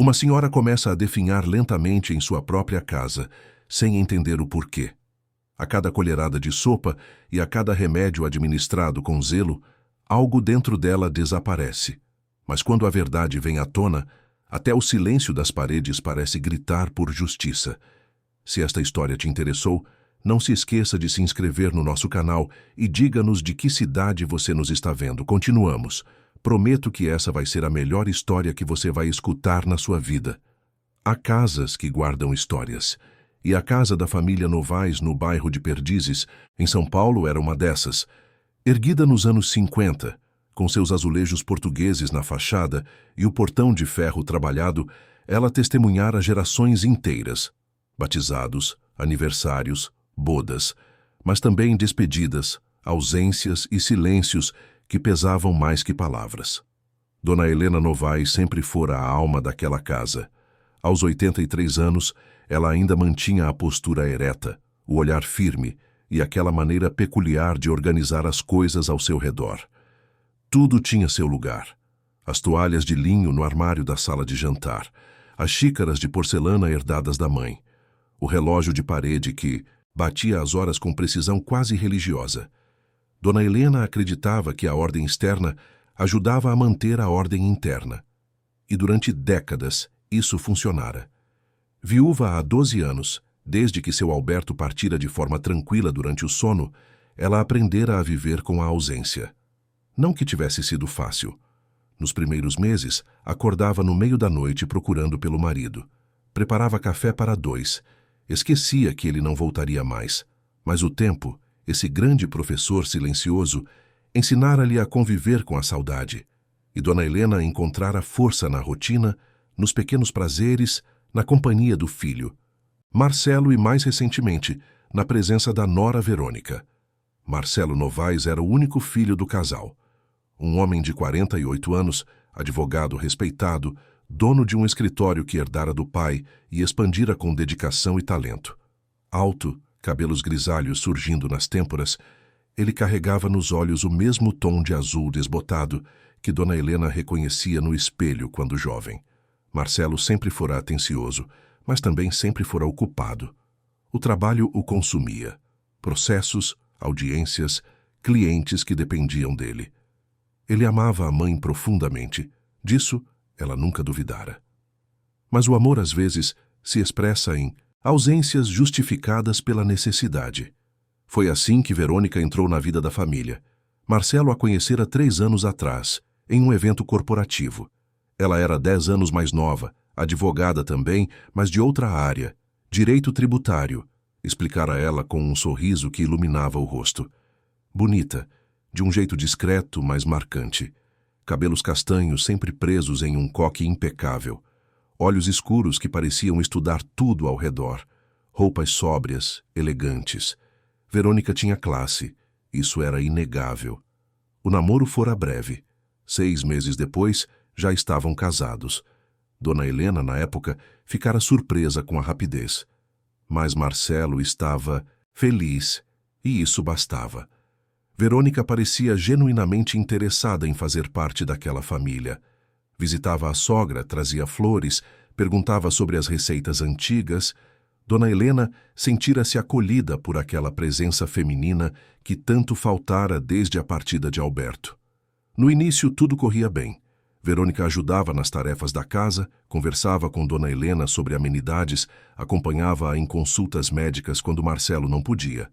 Uma senhora começa a definhar lentamente em sua própria casa, sem entender o porquê. A cada colherada de sopa e a cada remédio administrado com zelo, algo dentro dela desaparece. Mas quando a verdade vem à tona, até o silêncio das paredes parece gritar por justiça. Se esta história te interessou, não se esqueça de se inscrever no nosso canal e diga-nos de que cidade você nos está vendo. Continuamos. Prometo que essa vai ser a melhor história que você vai escutar na sua vida. Há casas que guardam histórias. E a casa da família Novaes, no bairro de Perdizes, em São Paulo, era uma dessas. Erguida nos anos 50, com seus azulejos portugueses na fachada e o portão de ferro trabalhado, ela testemunhara gerações inteiras. Batizados, aniversários, bodas, mas também despedidas, ausências e silêncios que pesavam mais que palavras. Dona Helena Novaes sempre fora a alma daquela casa. Aos 83 anos, ela ainda mantinha a postura ereta, o olhar firme e aquela maneira peculiar de organizar as coisas ao seu redor. Tudo tinha seu lugar. As toalhas de linho no armário da sala de jantar, as xícaras de porcelana herdadas da mãe, o relógio de parede que batia as horas com precisão quase religiosa. Dona Helena acreditava que a ordem externa ajudava a manter a ordem interna. E durante décadas isso funcionara. Viúva há 12 anos, desde que seu Alberto partira de forma tranquila durante o sono, ela aprendera a viver com a ausência. Não que tivesse sido fácil. Nos primeiros meses, acordava no meio da noite procurando pelo marido. Preparava café para 2. Esquecia que ele não voltaria mais. Mas o tempo, esse grande professor silencioso, ensinara-lhe a conviver com a saudade. E Dona Helena encontrara força na rotina, nos pequenos prazeres, na companhia do filho, Marcelo e, mais recentemente, na presença da nora Verônica. Marcelo Novaes era o único filho do casal. Um homem de 48 anos, advogado respeitado, dono de um escritório que herdara do pai e expandira com dedicação e talento. Alto, cabelos grisalhos surgindo nas têmporas, ele carregava nos olhos o mesmo tom de azul desbotado que Dona Helena reconhecia no espelho quando jovem. Marcelo sempre fora atencioso, mas também sempre fora ocupado. O trabalho o consumia. Processos, audiências, clientes que dependiam dele. Ele amava a mãe profundamente. Disso, ela nunca duvidara. Mas o amor, às vezes, se expressa em ausências justificadas pela necessidade. Foi assim que Verônica entrou na vida da família. Marcelo a conhecera 3 anos atrás, em um evento corporativo. Ela era 10 anos mais nova, advogada também, mas de outra área, direito tributário, explicara ela com um sorriso que iluminava o rosto. Bonita, de um jeito discreto, mas marcante. Cabelos castanhos sempre presos em um coque impecável. Olhos escuros que pareciam estudar tudo ao redor. Roupas sóbrias, elegantes. Verônica tinha classe, isso era inegável. O namoro fora breve. 6 meses depois, já estavam casados. Dona Helena, na época, ficara surpresa com a rapidez. Mas Marcelo estava feliz, e isso bastava. Verônica parecia genuinamente interessada em fazer parte daquela família. Visitava a sogra, trazia flores, perguntava sobre as receitas antigas. Dona Helena sentira-se acolhida por aquela presença feminina que tanto faltara desde a partida de Alberto. No início, tudo corria bem. Verônica ajudava nas tarefas da casa, conversava com Dona Helena sobre amenidades, acompanhava-a em consultas médicas quando Marcelo não podia.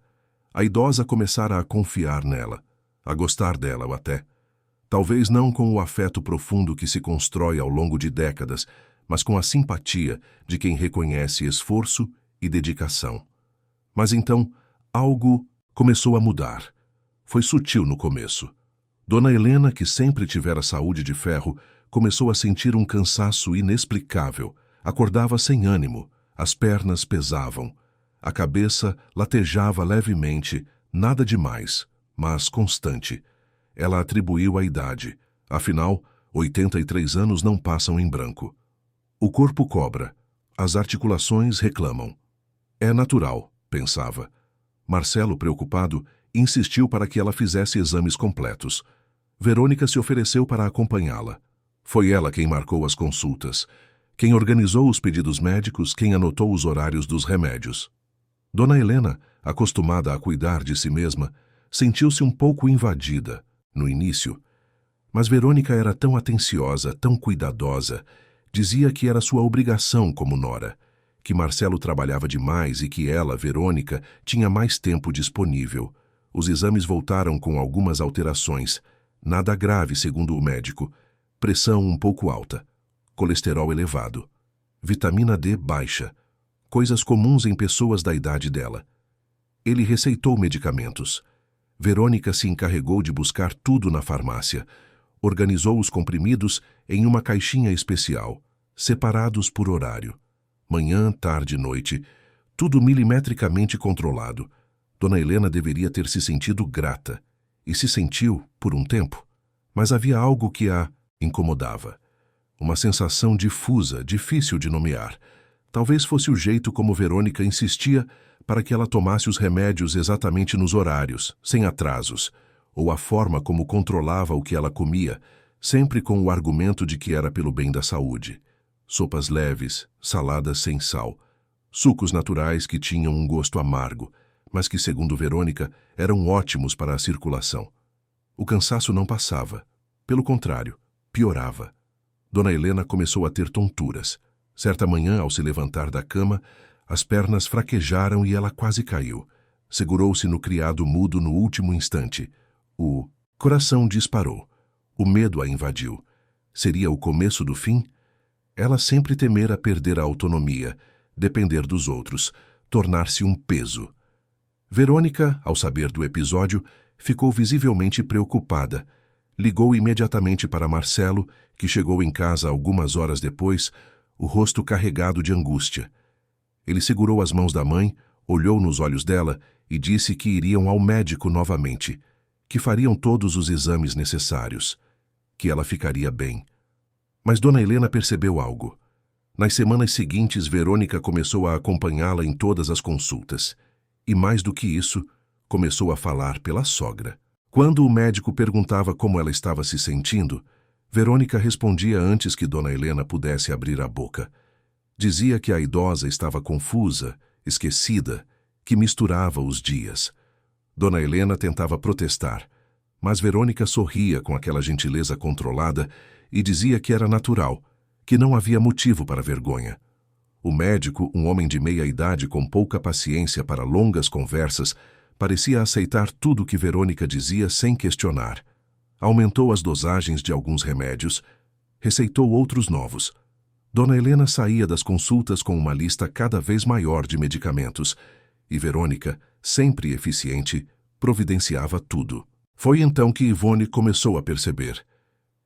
A idosa começara a confiar nela, a gostar dela até. Talvez não com o afeto profundo que se constrói ao longo de décadas, mas com a simpatia de quem reconhece esforço e dedicação. Mas então, algo começou a mudar. Foi sutil no começo. Dona Helena, que sempre tivera saúde de ferro, começou a sentir um cansaço inexplicável. Acordava sem ânimo, as pernas pesavam. A cabeça latejava levemente, nada demais, mas constante. Ela atribuiu a idade. Afinal, 83 anos não passam em branco. O corpo cobra. As articulações reclamam. É natural, pensava. Marcelo, preocupado, insistiu para que ela fizesse exames completos. Verônica se ofereceu para acompanhá-la. Foi ela quem marcou as consultas. quem organizou os pedidos médicos, quem anotou os horários dos remédios. Dona Helena, acostumada a cuidar de si mesma, sentiu-se um pouco invadida, no início. Mas Verônica era tão atenciosa, tão cuidadosa, dizia que era sua obrigação como nora, que Marcelo trabalhava demais e que ela, Verônica, tinha mais tempo disponível. Os exames voltaram com algumas alterações, nada grave segundo o médico, pressão um pouco alta, colesterol elevado, vitamina D baixa, coisas comuns em pessoas da idade dela. Ele receitou medicamentos. Verônica se encarregou de buscar tudo na farmácia, organizou os comprimidos em uma caixinha especial, separados por horário. Manhã, tarde e noite, tudo milimetricamente controlado. Dona Helena deveria ter se sentido grata, e se sentiu por um tempo, mas havia algo que a incomodava. Uma sensação difusa, difícil de nomear. Talvez fosse o jeito como Verônica insistia para que ela tomasse os remédios exatamente nos horários, sem atrasos, ou a forma como controlava o que ela comia, sempre com o argumento de que era pelo bem da saúde. Sopas leves, saladas sem sal, sucos naturais que tinham um gosto amargo, mas que, segundo Verônica, eram ótimos para a circulação. O cansaço não passava. Pelo contrário, piorava. Dona Helena começou a ter tonturas. Certa manhã, ao se levantar da cama, as pernas fraquejaram e ela quase caiu. Segurou-se no criado mudo no último instante. O coração disparou. O medo a invadiu. Seria o começo do fim? Ela sempre temera perder a autonomia, depender dos outros, tornar-se um peso. Verônica, ao saber do episódio, ficou visivelmente preocupada. Ligou imediatamente para Marcelo, que chegou em casa algumas horas depois, o rosto carregado de angústia. Ele segurou as mãos da mãe, olhou nos olhos dela e disse que iriam ao médico novamente, que fariam todos os exames necessários, que ela ficaria bem. Mas Dona Helena percebeu algo. Nas semanas seguintes, Verônica começou a acompanhá-la em todas as consultas. E mais do que isso, começou a falar pela sogra. Quando o médico perguntava como ela estava se sentindo, Verônica respondia antes que Dona Helena pudesse abrir a boca. Dizia que a idosa estava confusa, esquecida, que misturava os dias. Dona Helena tentava protestar, mas Verônica sorria com aquela gentileza controlada e dizia que era natural, que não havia motivo para vergonha. O médico, um homem de meia idade com pouca paciência para longas conversas, parecia aceitar tudo o que Verônica dizia sem questionar. Aumentou as dosagens de alguns remédios, receitou outros novos. Dona Helena saía das consultas com uma lista cada vez maior de medicamentos, e Verônica, sempre eficiente, providenciava tudo. Foi então que Ivone começou a perceber.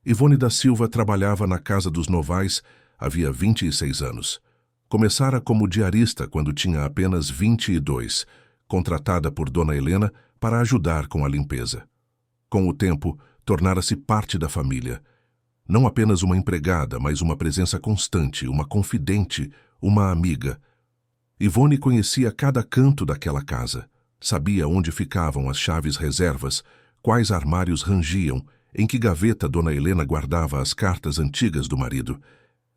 Ivone da Silva trabalhava na Casa dos Novais havia 26 anos. Começara como diarista quando tinha apenas 22, contratada por Dona Helena para ajudar com a limpeza. Com o tempo, tornara-se parte da família. Não apenas uma empregada, mas uma presença constante, uma confidente, uma amiga. Ivone conhecia cada canto daquela casa. Sabia onde ficavam as chaves reservas, quais armários rangiam, em que gaveta Dona Helena guardava as cartas antigas do marido.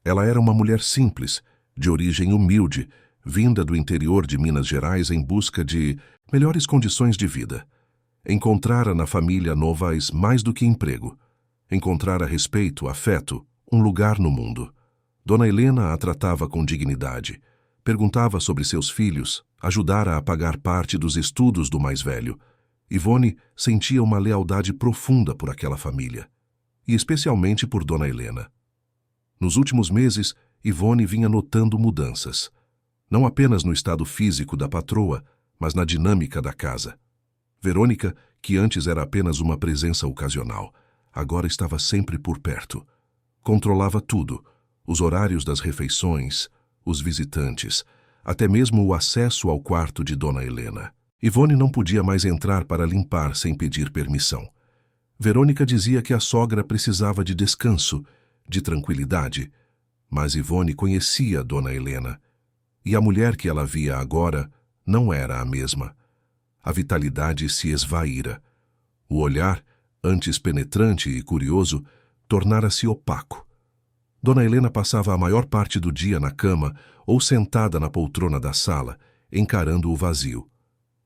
Ela era uma mulher simples, de origem humilde, vinda do interior de Minas Gerais em busca de melhores condições de vida. Encontrara na família Novaes mais do que emprego. Encontrara respeito, afeto, um lugar no mundo. Dona Helena a tratava com dignidade. Perguntava sobre seus filhos, ajudara a pagar parte dos estudos do mais velho. Ivone sentia uma lealdade profunda por aquela família, e especialmente por Dona Helena. Nos últimos meses, Ivone vinha notando mudanças, não apenas no estado físico da patroa, mas na dinâmica da casa. Verônica, que antes era apenas uma presença ocasional, agora estava sempre por perto. Controlava tudo, os horários das refeições, os visitantes, até mesmo o acesso ao quarto de Dona Helena. Ivone não podia mais entrar para limpar sem pedir permissão. Verônica dizia que a sogra precisava de descanso, de tranquilidade, mas Ivone conhecia Dona Helena, e a mulher que ela via agora não era a mesma. A vitalidade se esvaíra. O olhar, antes penetrante e curioso, tornara-se opaco. Dona Helena passava a maior parte do dia na cama ou sentada na poltrona da sala, encarando o vazio.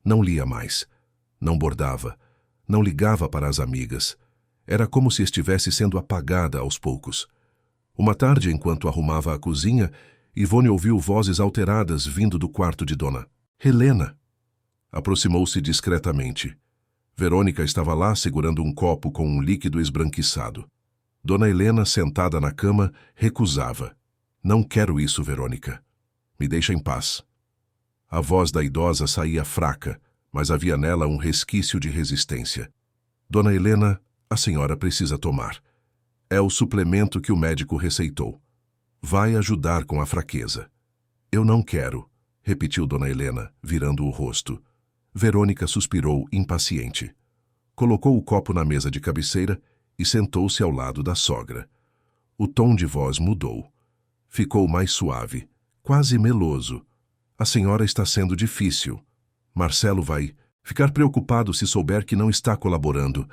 Não lia mais. Não bordava. Não ligava para as amigas. Era como se estivesse sendo apagada aos poucos. Uma tarde, enquanto arrumava a cozinha, Ivone ouviu vozes alteradas vindo do quarto de Dona Helena. Aproximou-se discretamente. Verônica estava lá segurando um copo com um líquido esbranquiçado. Dona Helena, sentada na cama, recusava. Não quero isso, Verônica. Me deixa em paz. A voz da idosa saía fraca, mas havia nela um resquício de resistência. Dona Helena, a senhora precisa tomar. É o suplemento que o médico receitou. Vai ajudar com a fraqueza. Eu não quero, repetiu Dona Helena, virando o rosto. Verônica suspirou, impaciente. Colocou o copo na mesa de cabeceira e sentou-se ao lado da sogra. O tom de voz mudou. Ficou mais suave, quase meloso. A senhora está sendo difícil. Marcelo vai ficar preocupado se souber que não está colaborando.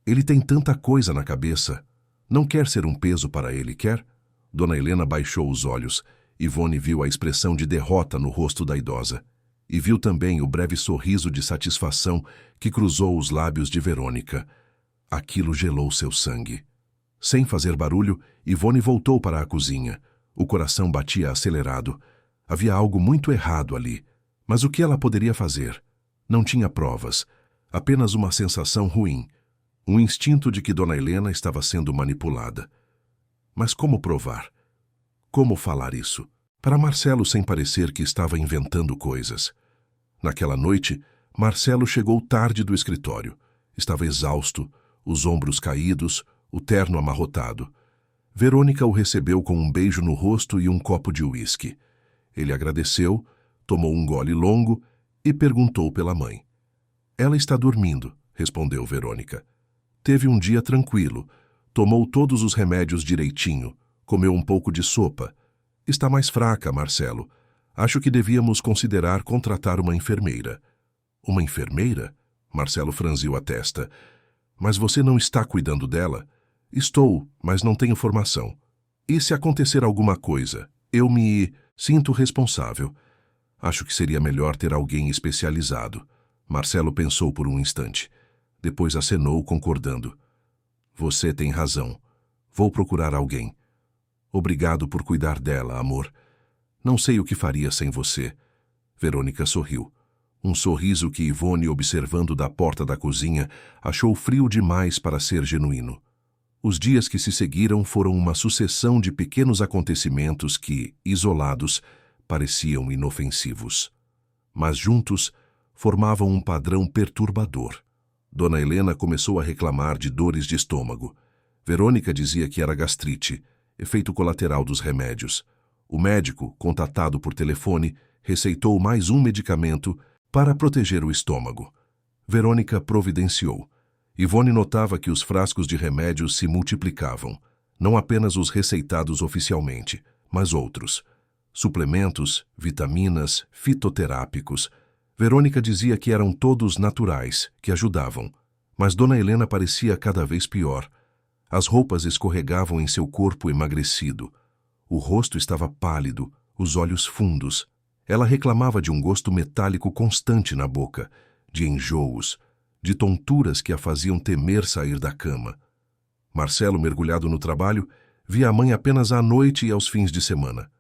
Ele tem tanta coisa na cabeça. Não quer ser um peso para ele, quer? Dona Helena baixou os olhos. Ivone viu a expressão de derrota no rosto da idosa. E viu também o breve sorriso de satisfação que cruzou os lábios de Verônica. Aquilo gelou seu sangue. Sem fazer barulho, Ivone voltou para a cozinha. O coração batia acelerado. Havia algo muito errado ali. Mas o que ela poderia fazer? Não tinha provas. Apenas uma sensação ruim. Um instinto de que Dona Helena estava sendo manipulada. Mas como provar? Como falar isso? Para Marcelo sem parecer que estava inventando coisas. Naquela noite, Marcelo chegou tarde do escritório. Estava exausto, os ombros caídos, o terno amarrotado. Verônica o recebeu com um beijo no rosto e um copo de uísque. Ele agradeceu, tomou um gole longo e perguntou pela mãe. Ela está dormindo, respondeu Verônica. Teve um dia tranquilo, tomou todos os remédios direitinho, comeu um pouco de sopa. Está mais fraca, Marcelo. Acho que devíamos considerar contratar uma enfermeira. Uma enfermeira? Marcelo franziu a testa. Mas você não está cuidando dela? Estou, mas não tenho formação. E se acontecer alguma coisa? Eu me sinto responsável. Acho que seria melhor ter alguém especializado. Marcelo pensou por um instante. Depois acenou, concordando. Você tem razão. Vou procurar alguém. Obrigado por cuidar dela, amor. Não sei o que faria sem você. Verônica sorriu. Um sorriso que Ivone, observando da porta da cozinha, achou frio demais para ser genuíno. Os dias que se seguiram foram uma sucessão de pequenos acontecimentos que, isolados, pareciam inofensivos. Mas juntos, formavam um padrão perturbador. Dona Helena começou a reclamar de dores de estômago. Verônica dizia que era gastrite, efeito colateral dos remédios. O médico, contatado por telefone, receitou mais um medicamento para proteger o estômago. Verônica providenciou. Ivone notava que os frascos de remédios se multiplicavam, não apenas os receitados oficialmente, mas outros. Suplementos, vitaminas, fitoterápicos. Verônica dizia que eram todos naturais, que ajudavam. Mas Dona Helena parecia cada vez pior. As roupas escorregavam em seu corpo emagrecido. O rosto estava pálido, os olhos fundos. Ela reclamava de um gosto metálico constante na boca, de enjoos, de tonturas que a faziam temer sair da cama. Marcelo, mergulhado no trabalho, via a mãe apenas à noite e aos fins de semana.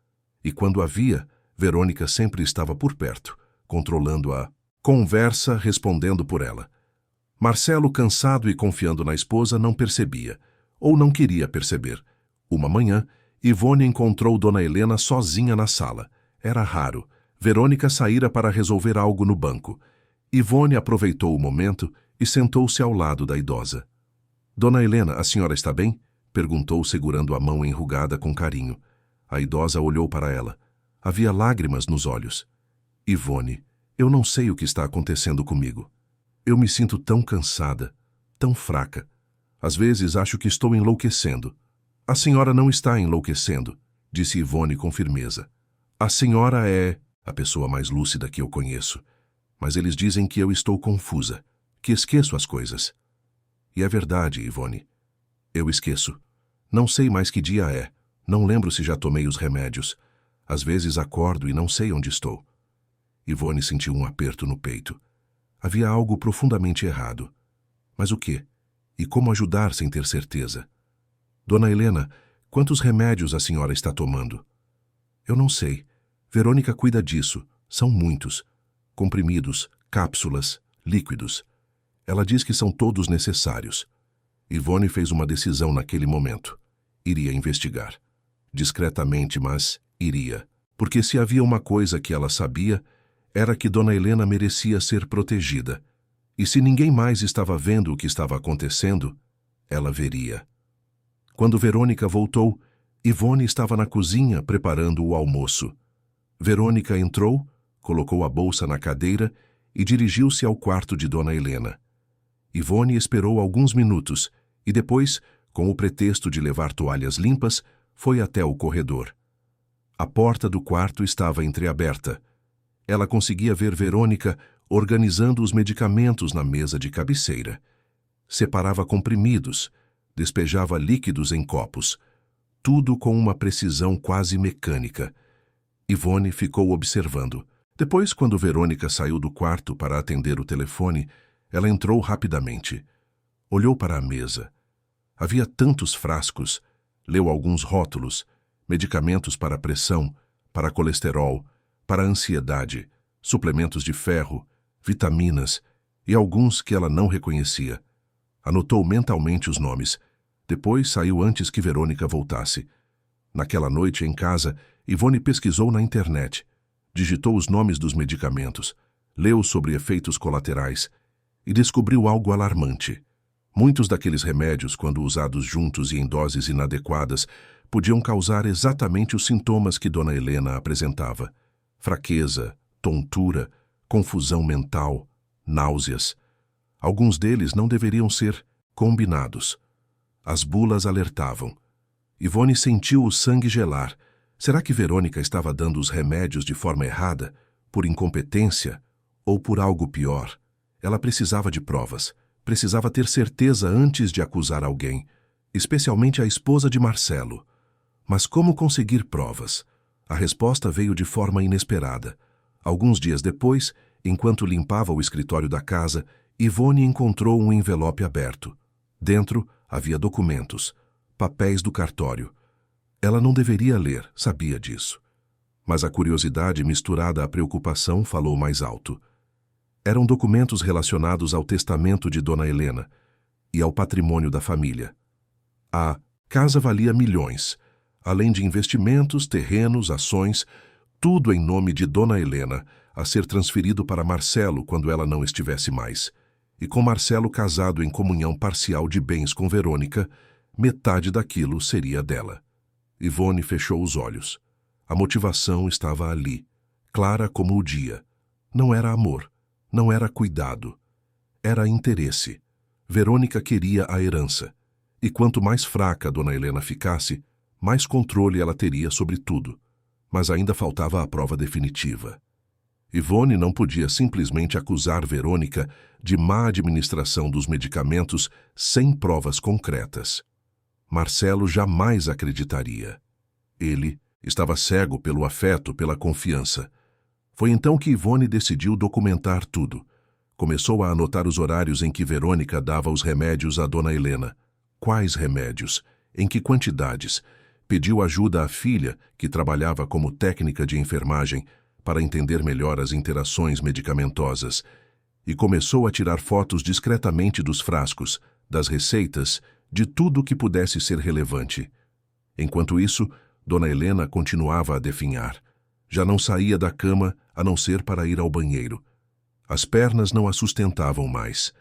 E quando a via, Verônica sempre estava por perto, controlando a conversa, respondendo por ela. Marcelo, cansado e confiando na esposa, não percebia, ou não queria perceber. Uma manhã, Ivone encontrou Dona Helena sozinha na sala. Era raro. Verônica saíra para resolver algo no banco. Ivone aproveitou o momento e sentou-se ao lado da idosa. Dona Helena, a senhora está bem? Perguntou, segurando a mão enrugada com carinho. A idosa olhou para ela. Havia lágrimas nos olhos. Ivone, eu não sei o que está acontecendo comigo. Eu me sinto tão cansada, tão fraca. Às vezes acho que estou enlouquecendo. A senhora não está enlouquecendo, disse Ivone com firmeza. A senhora é a pessoa mais lúcida que eu conheço. Mas eles dizem que eu estou confusa, que esqueço as coisas. E é verdade, Ivone. Eu esqueço. Não sei mais que dia é. Não lembro se já tomei os remédios. Às vezes acordo e não sei onde estou. Ivone sentiu um aperto no peito. Havia algo profundamente errado. Mas o quê? E como ajudar sem ter certeza? Dona Helena, quantos remédios a senhora está tomando? Eu não sei. Verônica cuida disso. São muitos. Comprimidos, cápsulas, líquidos. Ela diz que são todos necessários. Ivone fez uma decisão naquele momento. Iria investigar. Discretamente, mas iria. Porque se havia uma coisa que ela sabia, era que Dona Helena merecia ser protegida. E se ninguém mais estava vendo o que estava acontecendo, ela veria. Quando Verônica voltou, Ivone estava na cozinha preparando o almoço. Verônica entrou, colocou a bolsa na cadeira e dirigiu-se ao quarto de Dona Helena. Ivone esperou alguns minutos e depois, com o pretexto de levar toalhas limpas, foi até o corredor. A porta do quarto estava entreaberta. Ela conseguia ver Verônica organizando os medicamentos na mesa de cabeceira. Separava comprimidos, despejava líquidos em copos, tudo com uma precisão quase mecânica. Ivone ficou observando. Depois, quando Verônica saiu do quarto para atender o telefone, ela entrou rapidamente. Olhou para a mesa. Havia tantos frascos. Leu alguns rótulos, medicamentos para pressão, para colesterol, para ansiedade, suplementos de ferro, vitaminas e alguns que ela não reconhecia. Anotou mentalmente os nomes. Depois saiu antes que Verônica voltasse. Naquela noite, em casa, Ivone pesquisou na internet, digitou os nomes dos medicamentos, leu sobre efeitos colaterais e descobriu algo alarmante. Muitos daqueles remédios, quando usados juntos e em doses inadequadas, podiam causar exatamente os sintomas que Dona Helena apresentava: fraqueza, tontura, confusão mental, náuseas. Alguns deles não deveriam ser combinados. As bulas alertavam. Ivone sentiu o sangue gelar. Será que Verônica estava dando os remédios de forma errada, por incompetência ou por algo pior? Ela precisava de provas. Precisava ter certeza antes de acusar alguém, especialmente a esposa de Marcelo. Mas como conseguir provas? A resposta veio de forma inesperada. Alguns dias depois, enquanto limpava o escritório da casa, Ivone encontrou um envelope aberto. Dentro havia documentos, papéis do cartório. Ela não deveria ler, sabia disso. Mas a curiosidade misturada à preocupação falou mais alto. Eram documentos relacionados ao testamento de Dona Helena e ao patrimônio da família. A casa valia milhões, além de investimentos, terrenos, ações, tudo em nome de Dona Helena, a ser transferido para Marcelo quando ela não estivesse mais. E com Marcelo casado em comunhão parcial de bens com Verônica, metade daquilo seria dela. Ivone fechou os olhos. A motivação estava ali, clara como o dia. Não era amor, não era cuidado. Era interesse. Verônica queria a herança. E quanto mais fraca Dona Helena ficasse, mais controle ela teria sobre tudo. Mas ainda faltava a prova definitiva. Ivone não podia simplesmente acusar Verônica de má administração dos medicamentos sem provas concretas. Marcelo jamais acreditaria. Ele estava cego pelo afeto, pela confiança. Foi então que Ivone decidiu documentar tudo. Começou a anotar os horários em que Verônica dava os remédios a Dona Helena. Quais remédios? Em que quantidades? Pediu ajuda à filha, que trabalhava como técnica de enfermagem, para entender melhor as interações medicamentosas. E começou a tirar fotos discretamente dos frascos, das receitas, de tudo que pudesse ser relevante. Enquanto isso, Dona Helena continuava a definhar. Já não saía da cama, a não ser para ir ao banheiro. As pernas não a sustentavam mais.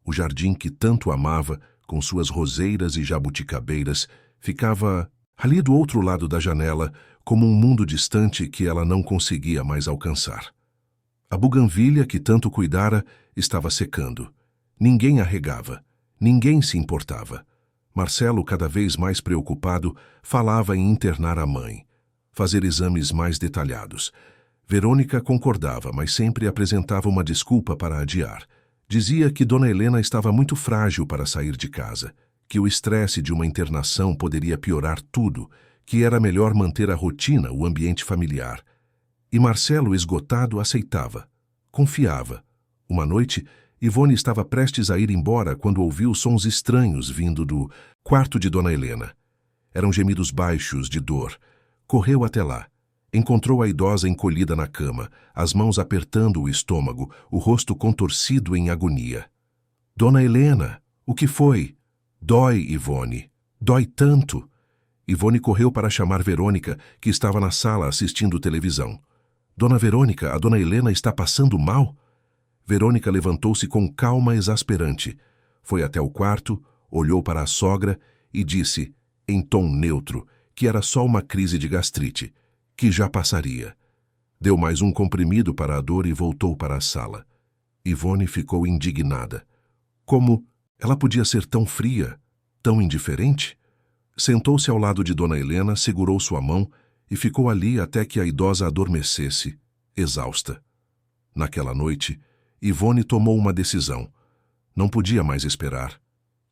O jardim que tanto amava, com suas roseiras e jabuticabeiras, ficava ali do outro lado da janela, como um mundo distante que ela não conseguia mais alcançar. A buganvília que tanto cuidara estava secando. Ninguém a regava. Ninguém se importava. Marcelo, cada vez mais preocupado, falava em internar a mãe, fazer exames mais detalhados. Verônica concordava, mas sempre apresentava uma desculpa para adiar. Dizia que Dona Helena estava muito frágil para sair de casa, que o estresse de uma internação poderia piorar tudo, que era melhor manter a rotina, o ambiente familiar. E Marcelo, esgotado, aceitava. Confiava. Uma noite, Ivone estava prestes a ir embora quando ouviu sons estranhos vindo do quarto de Dona Helena. Eram gemidos baixos de dor. Correu até lá. Encontrou a idosa encolhida na cama, as mãos apertando o estômago, o rosto contorcido em agonia. Dona Helena, o que foi? Dói, Ivone. Dói tanto. Ivone correu para chamar Verônica, que estava na sala assistindo televisão. Dona Verônica, a Dona Helena está passando mal? Verônica levantou-se com calma exasperante. Foi até o quarto, olhou para a sogra e disse, em tom neutro, que era só uma crise de gastrite, que já passaria. Deu mais um comprimido para a dor e voltou para a sala. Ivone ficou indignada. Como ela podia ser tão fria, tão indiferente? Sentou-se ao lado de Dona Helena, segurou sua mão e ficou ali até que a idosa adormecesse, exausta. Naquela noite, Ivone tomou uma decisão. Não podia mais esperar.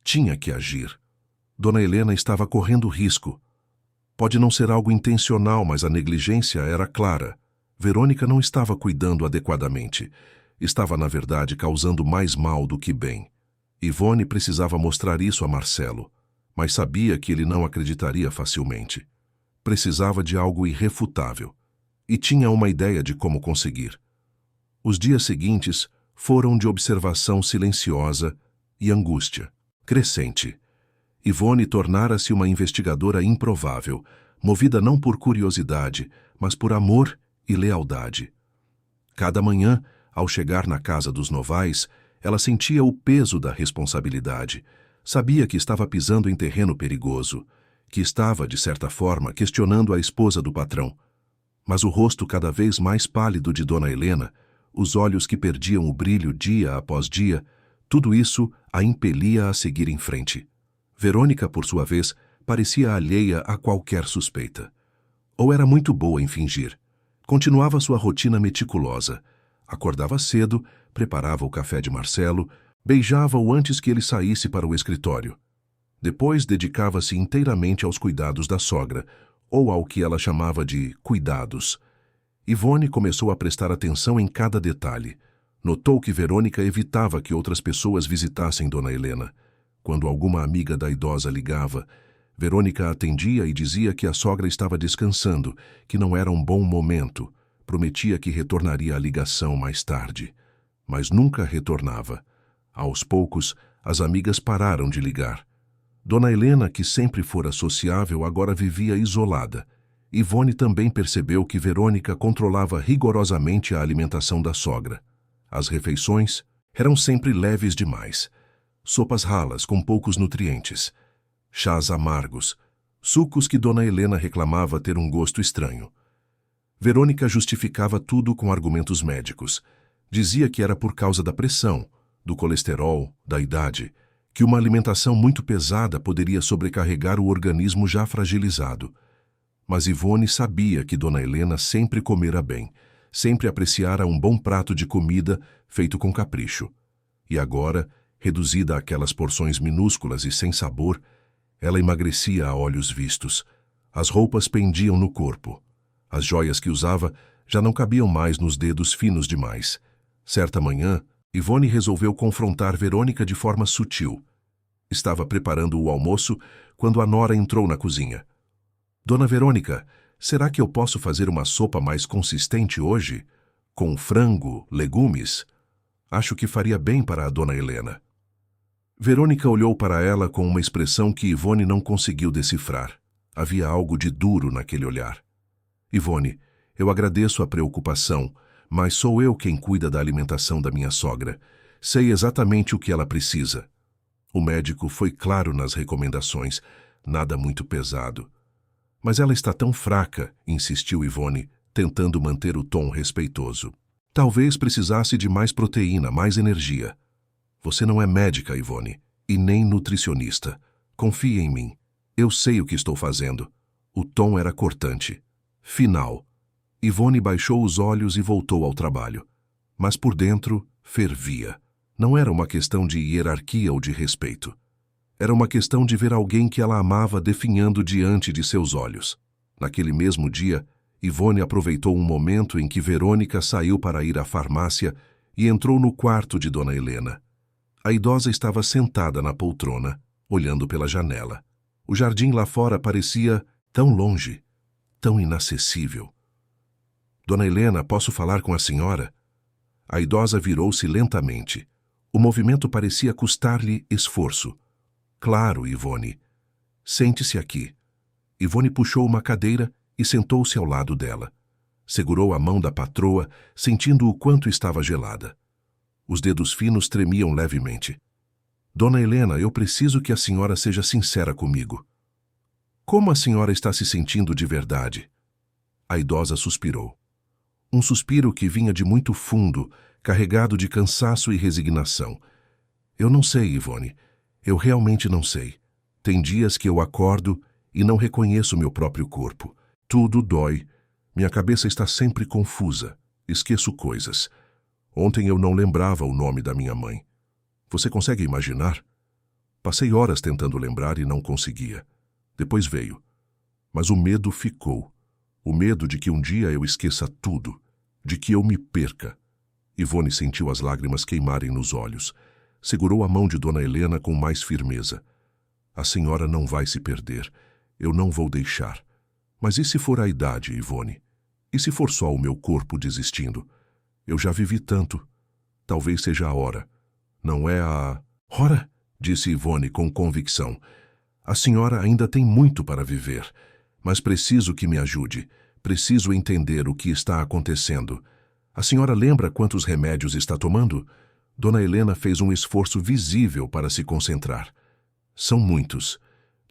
Tinha que agir. Dona Helena estava correndo risco. Pode não ser algo intencional, mas a negligência era clara. Verônica não estava cuidando adequadamente. Estava, na verdade, causando mais mal do que bem. Ivone precisava mostrar isso a Marcelo, mas sabia que ele não acreditaria facilmente. Precisava de algo irrefutável. E tinha uma ideia de como conseguir. Os dias seguintes foram de observação silenciosa e angústia crescente. Ivone tornara-se uma investigadora improvável, movida não por curiosidade, mas por amor e lealdade. Cada manhã, ao chegar na casa dos Novais, ela sentia o peso da responsabilidade. Sabia que estava pisando em terreno perigoso, que estava, de certa forma, questionando a esposa do patrão. Mas o rosto cada vez mais pálido de Dona Helena, os olhos que perdiam o brilho dia após dia, tudo isso a impelia a seguir em frente. Verônica, por sua vez, parecia alheia a qualquer suspeita. Ou era muito boa em fingir. Continuava sua rotina meticulosa. Acordava cedo, preparava o café de Marcelo, beijava-o antes que ele saísse para o escritório. Depois dedicava-se inteiramente aos cuidados da sogra, ou ao que ela chamava de cuidados. Ivone começou a prestar atenção em cada detalhe. Notou que Verônica evitava que outras pessoas visitassem Dona Helena. Quando alguma amiga da idosa ligava, Verônica atendia e dizia que a sogra estava descansando, que não era um bom momento. Prometia que retornaria à ligação mais tarde. Mas nunca retornava. Aos poucos, as amigas pararam de ligar. Dona Helena, que sempre fora sociável, agora vivia isolada. Ivone também percebeu que Verônica controlava rigorosamente a alimentação da sogra. As refeições eram sempre leves demais. Sopas ralas com poucos nutrientes. Chás amargos. Sucos que Dona Helena reclamava ter um gosto estranho. Verônica justificava tudo com argumentos médicos. Dizia que era por causa da pressão, do colesterol, da idade, que uma alimentação muito pesada poderia sobrecarregar o organismo já fragilizado. Mas Ivone sabia que Dona Helena sempre comera bem, sempre apreciara um bom prato de comida feito com capricho. E agora, reduzida àquelas porções minúsculas e sem sabor, ela emagrecia a olhos vistos. As roupas pendiam no corpo. As joias que usava já não cabiam mais nos dedos finos demais. Certa manhã, Ivone resolveu confrontar Verônica de forma sutil. Estava preparando o almoço quando a nora entrou na cozinha. Dona Verônica, será que eu posso fazer uma sopa mais consistente hoje? Com frango, legumes? Acho que faria bem para a Dona Helena. Verônica olhou para ela com uma expressão que Ivone não conseguiu decifrar. Havia algo de duro naquele olhar. Ivone, eu agradeço a preocupação, mas sou eu quem cuida da alimentação da minha sogra. Sei exatamente o que ela precisa. O médico foi claro nas recomendações, nada muito pesado. Mas ela está tão fraca, insistiu Ivone, tentando manter o tom respeitoso. Talvez precisasse de mais proteína, mais energia. Você não é médica, Ivone, e nem nutricionista. Confie em mim. Eu sei o que estou fazendo. O tom era cortante. Final. Ivone baixou os olhos e voltou ao trabalho. Mas por dentro, fervia. Não era uma questão de hierarquia ou de respeito. Era uma questão de ver alguém que ela amava definhando diante de seus olhos. Naquele mesmo dia, Ivone aproveitou um momento em que Verônica saiu para ir à farmácia e entrou no quarto de Dona Helena. A idosa estava sentada na poltrona, olhando pela janela. O jardim lá fora parecia tão longe, tão inacessível. Dona Helena, posso falar com a senhora? A idosa virou-se lentamente. O movimento parecia custar-lhe esforço. Claro, Ivone. Sente-se aqui. Ivone puxou uma cadeira e sentou-se ao lado dela. Segurou a mão da patroa, sentindo o quanto estava gelada. Os dedos finos tremiam levemente. Dona Helena, eu preciso que a senhora seja sincera comigo. Como a senhora está se sentindo de verdade? A idosa suspirou. Um suspiro que vinha de muito fundo, carregado de cansaço e resignação. Eu não sei, Ivone. Eu realmente não sei. Tem dias que eu acordo e não reconheço meu próprio corpo. Tudo dói. Minha cabeça está sempre confusa. Esqueço coisas. Ontem eu não lembrava o nome da minha mãe. Você consegue imaginar? Passei horas tentando lembrar e não conseguia. Depois veio. Mas o medo ficou. O medo de que um dia eu esqueça tudo. De que eu me perca. Ivone sentiu as lágrimas queimarem nos olhos. Segurou a mão de Dona Helena com mais firmeza. A senhora não vai se perder. Eu não vou deixar. Mas e se for a idade, Ivone? E se for só o meu corpo desistindo? Eu já vivi tanto. Talvez seja a hora. Não é a... Ora, disse Ivone com convicção. A senhora ainda tem muito para viver. Mas preciso que me ajude. Preciso entender o que está acontecendo. A senhora lembra quantos remédios está tomando? Dona Helena fez um esforço visível para se concentrar. São muitos.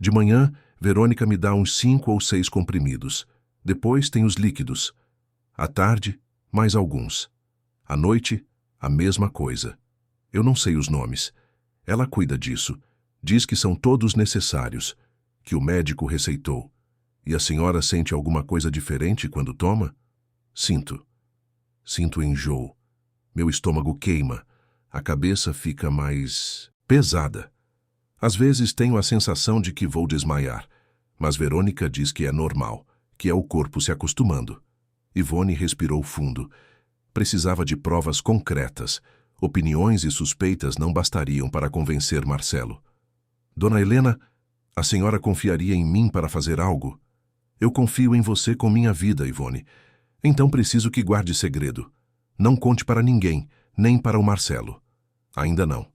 De manhã, Verônica me dá uns 5 ou 6 comprimidos. Depois tem os líquidos. À tarde, mais alguns. À noite, a mesma coisa. Eu não sei os nomes. Ela cuida disso. Diz que são todos necessários, que o médico receitou. E a senhora sente alguma coisa diferente quando toma? Sinto. Sinto enjoo. Meu estômago queima. A cabeça fica mais pesada. Às vezes tenho a sensação de que vou desmaiar. Mas Verônica diz que é normal, que é o corpo se acostumando. Ivone respirou fundo. Precisava de provas concretas. Opiniões e suspeitas não bastariam para convencer Marcelo. Dona Helena, a senhora confiaria em mim para fazer algo? Eu confio em você com minha vida, Ivone. Então preciso que guarde segredo. Não conte para ninguém, nem para o Marcelo. Ainda não.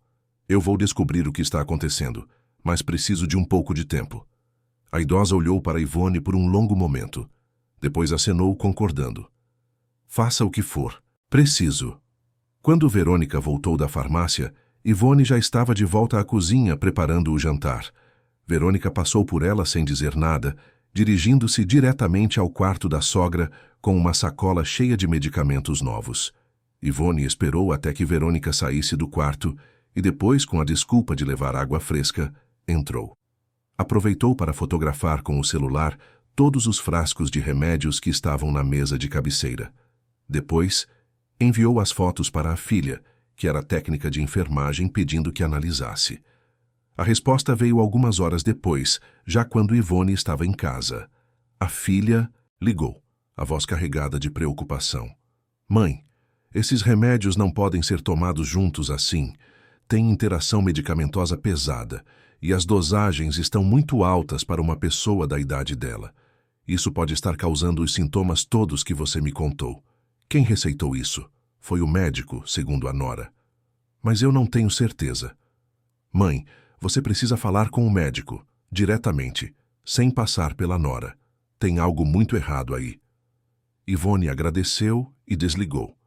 Eu vou descobrir o que está acontecendo, mas preciso de um pouco de tempo. A idosa olhou para Ivone por um longo momento. Depois acenou, concordando. Faça o que for. Preciso. Quando Verônica voltou da farmácia, Ivone já estava de volta à cozinha preparando o jantar. Verônica passou por ela sem dizer nada, dirigindo-se diretamente ao quarto da sogra com uma sacola cheia de medicamentos novos. Ivone esperou até que Verônica saísse do quarto e depois, com a desculpa de levar água fresca, entrou. Aproveitou para fotografar com o celular todos os frascos de remédios que estavam na mesa de cabeceira. Depois, enviou as fotos para a filha, que era técnica de enfermagem, pedindo que analisasse. A resposta veio algumas horas depois, já quando Ivone estava em casa. A filha ligou, a voz carregada de preocupação. Mãe, esses remédios não podem ser tomados juntos assim. Tem interação medicamentosa pesada e as dosagens estão muito altas para uma pessoa da idade dela. Isso pode estar causando os sintomas todos que você me contou. Quem receitou isso? Foi o médico, segundo a nora. Mas eu não tenho certeza. Mãe, você precisa falar com o médico, diretamente, sem passar pela nora. Tem algo muito errado aí. Ivone agradeceu e desligou.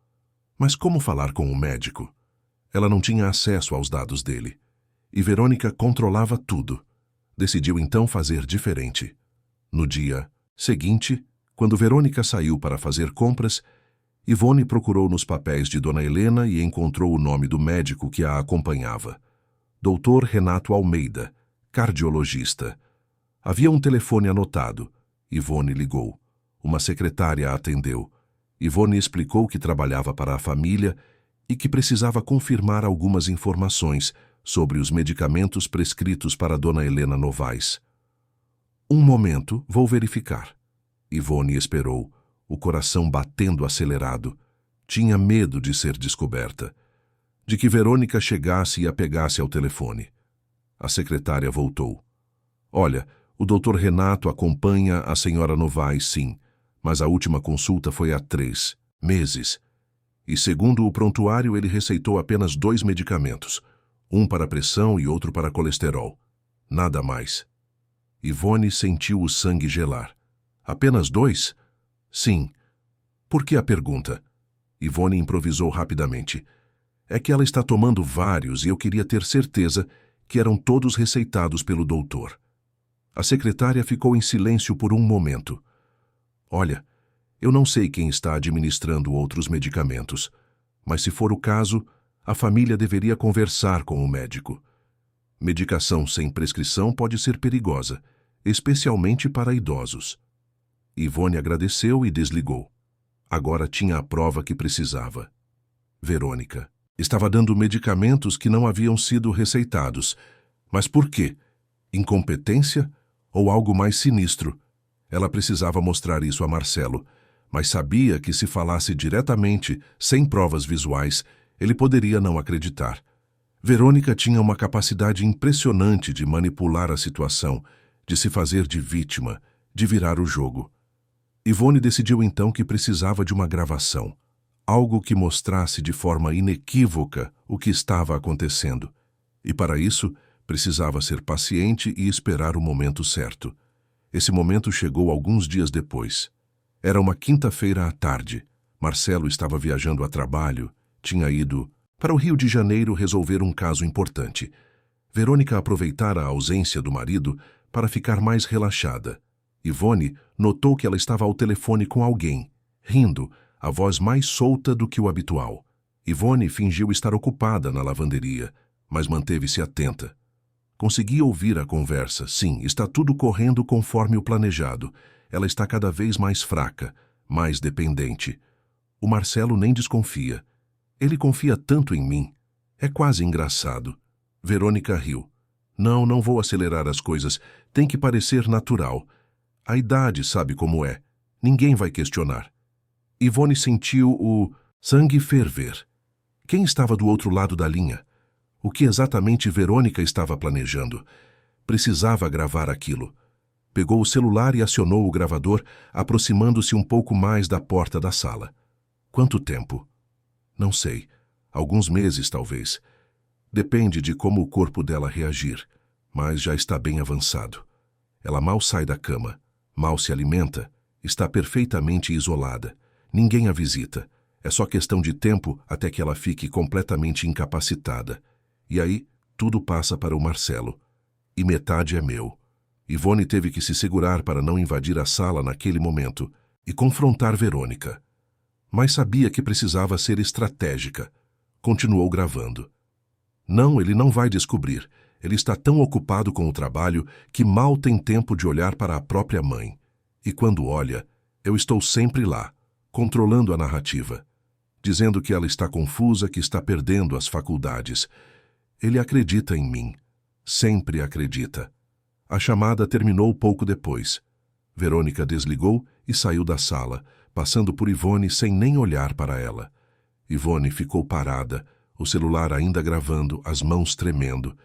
Mas como falar com o médico? Ela não tinha acesso aos dados dele. E Verônica controlava tudo. Decidiu então fazer diferente. No dia seguinte, quando Verônica saiu para fazer compras, Ivone procurou nos papéis de Dona Helena e encontrou o nome do médico que a acompanhava. Dr. Renato Almeida, cardiologista. Havia um telefone anotado. Ivone ligou. Uma secretária a atendeu. Ivone explicou que trabalhava para a família e que precisava confirmar algumas informações, sobre os medicamentos prescritos para Dona Helena Novaes. Um momento, vou verificar. Ivone esperou, o coração batendo acelerado. Tinha medo de ser descoberta, de que Verônica chegasse e a pegasse ao telefone. A secretária voltou. Olha, o Dr. Renato acompanha a senhora Novaes, sim, mas a última consulta foi há 3 meses. E segundo o prontuário, ele receitou apenas 2 medicamentos, um para pressão e outro para colesterol. Nada mais. Ivone sentiu o sangue gelar. Apenas 2? Sim. Por que a pergunta? Ivone improvisou rapidamente. É que ela está tomando vários e eu queria ter certeza que eram todos receitados pelo doutor. A secretária ficou em silêncio por um momento. Olha, eu não sei quem está administrando outros medicamentos, mas se for o caso, a família deveria conversar com o médico. Medicação sem prescrição pode ser perigosa, especialmente para idosos. Ivone agradeceu e desligou. Agora tinha a prova que precisava. Verônica estava dando medicamentos que não haviam sido receitados. Mas por quê? Incompetência ou algo mais sinistro? Ela precisava mostrar isso a Marcelo, mas sabia que se falasse diretamente, sem provas visuais, ele poderia não acreditar. Verônica tinha uma capacidade impressionante de manipular a situação, de se fazer de vítima, de virar o jogo. Ivone decidiu então que precisava de uma gravação, algo que mostrasse de forma inequívoca o que estava acontecendo. E para isso, precisava ser paciente e esperar o momento certo. Esse momento chegou alguns dias depois. Era uma quinta-feira à tarde. Marcelo estava viajando a trabalho, tinha ido para o Rio de Janeiro resolver um caso importante. Verônica aproveitara a ausência do marido para ficar mais relaxada. Ivone notou que ela estava ao telefone com alguém, rindo, a voz mais solta do que o habitual. Ivone fingiu estar ocupada na lavanderia, mas manteve-se atenta. Conseguia ouvir a conversa. Sim, está tudo correndo conforme o planejado. Ela está cada vez mais fraca, mais dependente. O Marcelo nem desconfia. Ele confia tanto em mim. É quase engraçado. Verônica riu. Não vou acelerar as coisas. Tem que parecer natural. A idade sabe como é. Ninguém vai questionar. Ivone sentiu o sangue ferver. Quem estava do outro lado da linha? O que exatamente Verônica estava planejando? Precisava gravar aquilo. Pegou o celular e acionou o gravador, aproximando-se um pouco mais da porta da sala. Quanto tempo? Não sei. Alguns meses, talvez. Depende de como o corpo dela reagir, mas já está bem avançado. Ela mal sai da cama, mal se alimenta, está perfeitamente isolada. Ninguém a visita. É só questão de tempo até que ela fique completamente incapacitada. E aí, tudo passa para o Marcelo. E metade é meu. Ivone teve que se segurar para não invadir a sala naquele momento e confrontar Verônica. Mas sabia que precisava ser estratégica. Continuou gravando. Não, ele não vai descobrir. Ele está tão ocupado com o trabalho que mal tem tempo de olhar para a própria mãe. E quando olha, eu estou sempre lá, controlando a narrativa, dizendo que ela está confusa, que está perdendo as faculdades. Ele acredita em mim. Sempre acredita. A chamada terminou pouco depois. Verônica desligou e saiu da sala, passando por Ivone sem nem olhar para ela. Ivone ficou parada, o celular ainda gravando, as mãos tremendo.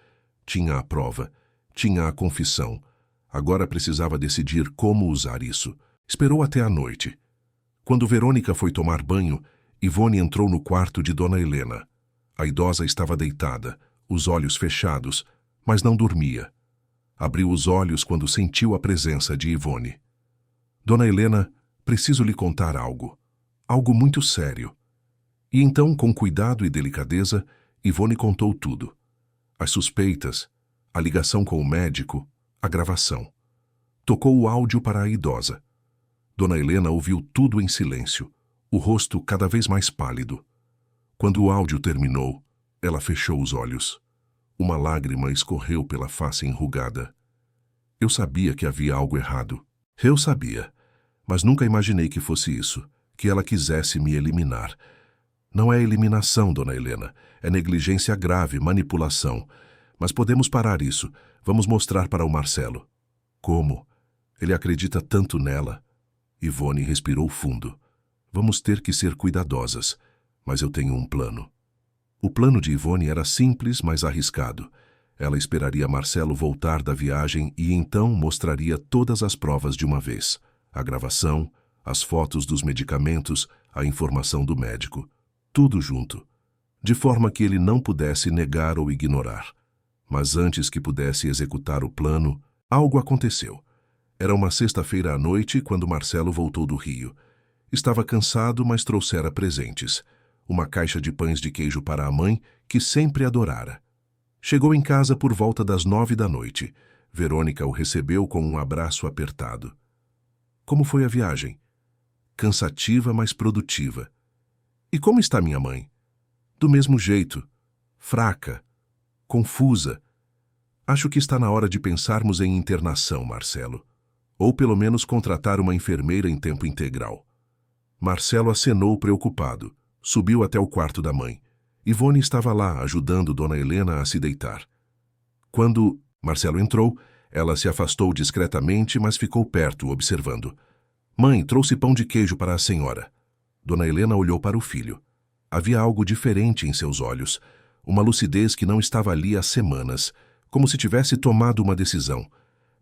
Tinha a prova, tinha a confissão. Agora precisava decidir como usar isso. Esperou até a noite. Quando Verônica foi tomar banho, Ivone entrou no quarto de Dona Helena. A idosa estava deitada, os olhos fechados, mas não dormia. Abriu os olhos quando sentiu a presença de Ivone. Dona Helena, preciso lhe contar algo. Algo muito sério. E então, com cuidado e delicadeza, Ivone contou tudo. As suspeitas, a ligação com o médico, a gravação. Tocou o áudio para a idosa. Dona Helena ouviu tudo em silêncio, o rosto cada vez mais pálido. Quando o áudio terminou, ela fechou os olhos. Uma lágrima escorreu pela face enrugada. Eu sabia que havia algo errado. Eu sabia, mas nunca imaginei que fosse isso, que ela quisesse me eliminar. Não é eliminação, Dona Helena, é negligência grave, manipulação. Mas podemos parar isso. Vamos mostrar para o Marcelo. Como? Ele acredita tanto nela. Ivone respirou fundo. Vamos ter que ser cuidadosas, mas eu tenho um plano. O plano de Ivone era simples, mas arriscado. Ela esperaria Marcelo voltar da viagem e então mostraria todas as provas de uma vez. A gravação, as fotos dos medicamentos, a informação do médico. Tudo junto. De forma que ele não pudesse negar ou ignorar. Mas antes que pudesse executar o plano, algo aconteceu. Era uma sexta-feira à noite quando Marcelo voltou do Rio. Estava cansado, mas trouxera presentes. Uma caixa de pães de queijo para a mãe, que sempre adorara. Chegou em casa por volta das 9 da noite. Verônica o recebeu com um abraço apertado. Como foi a viagem? Cansativa, mas produtiva. E como está minha mãe? Do mesmo jeito. Fraca. Confusa. Acho que está na hora de pensarmos em internação, Marcelo. Ou pelo menos contratar uma enfermeira em tempo integral. Marcelo acenou preocupado. Subiu até o quarto da mãe. Ivone estava lá, ajudando Dona Helena a se deitar. Quando Marcelo entrou, ela se afastou discretamente, mas ficou perto, observando. Mãe, trouxe pão de queijo para a senhora. Dona Helena olhou para o filho. Havia algo diferente em seus olhos, uma lucidez que não estava ali há semanas, como se tivesse tomado uma decisão.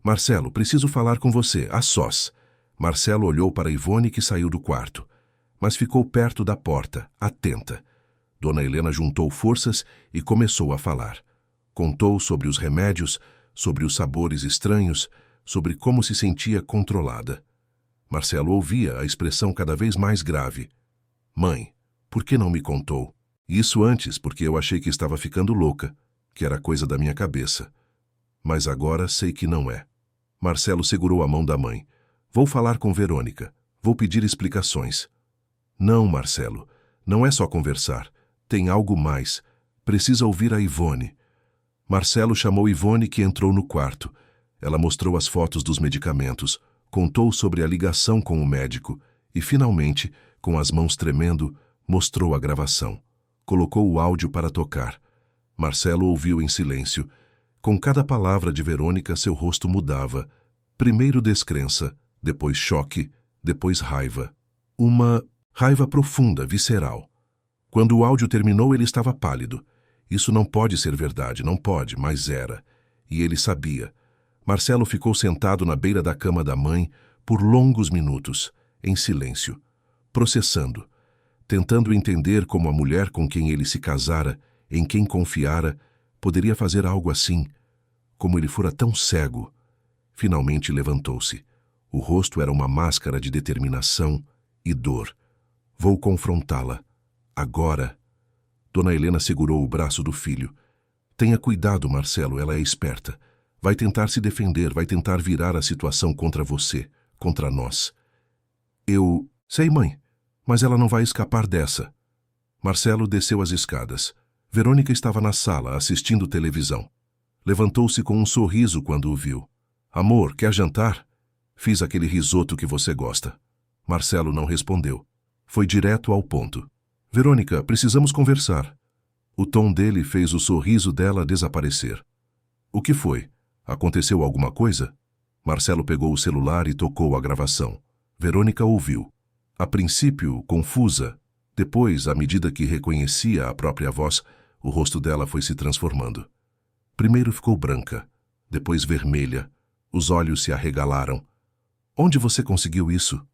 Marcelo, preciso falar com você, a sós. Marcelo olhou para Ivone, que saiu do quarto, mas ficou perto da porta, atenta. Dona Helena juntou forças e começou a falar. Contou sobre os remédios, sobre os sabores estranhos, sobre como se sentia controlada. Marcelo ouvia a expressão cada vez mais grave. Mãe, por que não me contou? Isso antes, porque eu achei que estava ficando louca, que era coisa da minha cabeça. Mas agora sei que não é. Marcelo segurou a mão da mãe. Vou falar com Verônica. Vou pedir explicações. Não, Marcelo. Não é só conversar. Tem algo mais. Precisa ouvir a Ivone. Marcelo chamou Ivone, que entrou no quarto. Ela mostrou as fotos dos medicamentos, contou sobre a ligação com o médico e, finalmente, com as mãos tremendo, mostrou a gravação. Colocou o áudio para tocar. Marcelo ouviu em silêncio. Com cada palavra de Verônica, seu rosto mudava. Primeiro descrença, depois choque, depois raiva. Uma raiva profunda, visceral. Quando o áudio terminou, ele estava pálido. Isso não pode ser verdade, não pode, mas era. E ele sabia. Marcelo ficou sentado na beira da cama da mãe por longos minutos, em silêncio, processando, tentando entender como a mulher com quem ele se casara, em quem confiara, poderia fazer algo assim, como ele fora tão cego. Finalmente levantou-se. O rosto era uma máscara de determinação e dor. Vou confrontá-la. Agora. Dona Helena segurou o braço do filho. Tenha cuidado, Marcelo, ela é esperta. Vai tentar se defender, vai tentar virar a situação contra você, contra nós. Eu sei, mãe, mas ela não vai escapar dessa. Marcelo desceu as escadas. Verônica estava na sala, assistindo televisão. Levantou-se com um sorriso quando o viu. Amor, quer jantar? Fiz aquele risoto que você gosta. Marcelo não respondeu. Foi direto ao ponto. Verônica, precisamos conversar. O tom dele fez o sorriso dela desaparecer. O que foi? Aconteceu alguma coisa? Marcelo pegou o celular e tocou a gravação. Verônica ouviu. A princípio, confusa. Depois, à medida que reconhecia a própria voz, o rosto dela foi se transformando. Primeiro ficou branca, depois vermelha. Os olhos se arregalaram. Onde você conseguiu isso?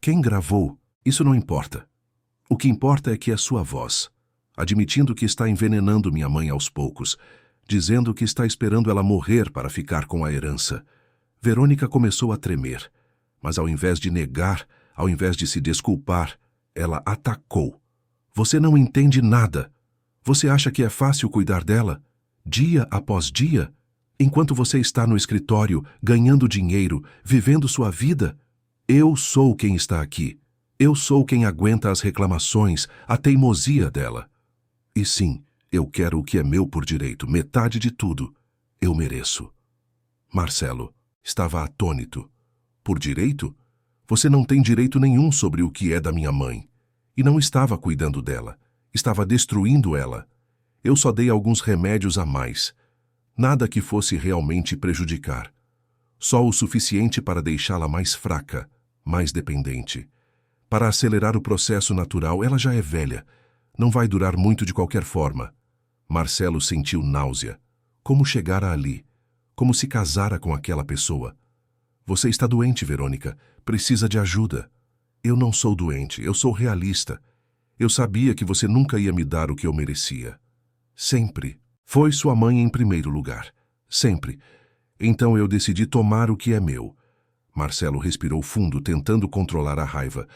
Quem gravou? Isso não importa. O que importa é que é sua voz, admitindo que está envenenando minha mãe aos poucos, dizendo que está esperando ela morrer para ficar com a herança. Verônica começou a tremer, mas ao invés de negar, ao invés de se desculpar, ela atacou. Você não entende nada. Você acha que é fácil cuidar dela? Dia após dia? Enquanto você está no escritório, ganhando dinheiro, vivendo sua vida? Eu sou quem está aqui. Eu sou quem aguenta as reclamações, a teimosia dela. E sim, eu quero o que é meu por direito, metade de tudo. Eu mereço. Marcelo estava atônito. Por direito? Você não tem direito nenhum sobre o que é da minha mãe. E não estava cuidando dela. Estava destruindo ela. Eu só dei alguns remédios a mais. Nada que fosse realmente prejudicar. Só o suficiente para deixá-la mais fraca, mais dependente. Para acelerar o processo natural, ela já é velha. Não vai durar muito de qualquer forma. Marcelo sentiu náusea. Como chegara ali? Como se casara com aquela pessoa? Você está doente, Verônica. Precisa de ajuda. Eu não sou doente, eu sou realista. Eu sabia que você nunca ia me dar o que eu merecia. Sempre. Foi sua mãe em primeiro lugar. Sempre. Então eu decidi tomar o que é meu. Marcelo respirou fundo, tentando controlar a raiva.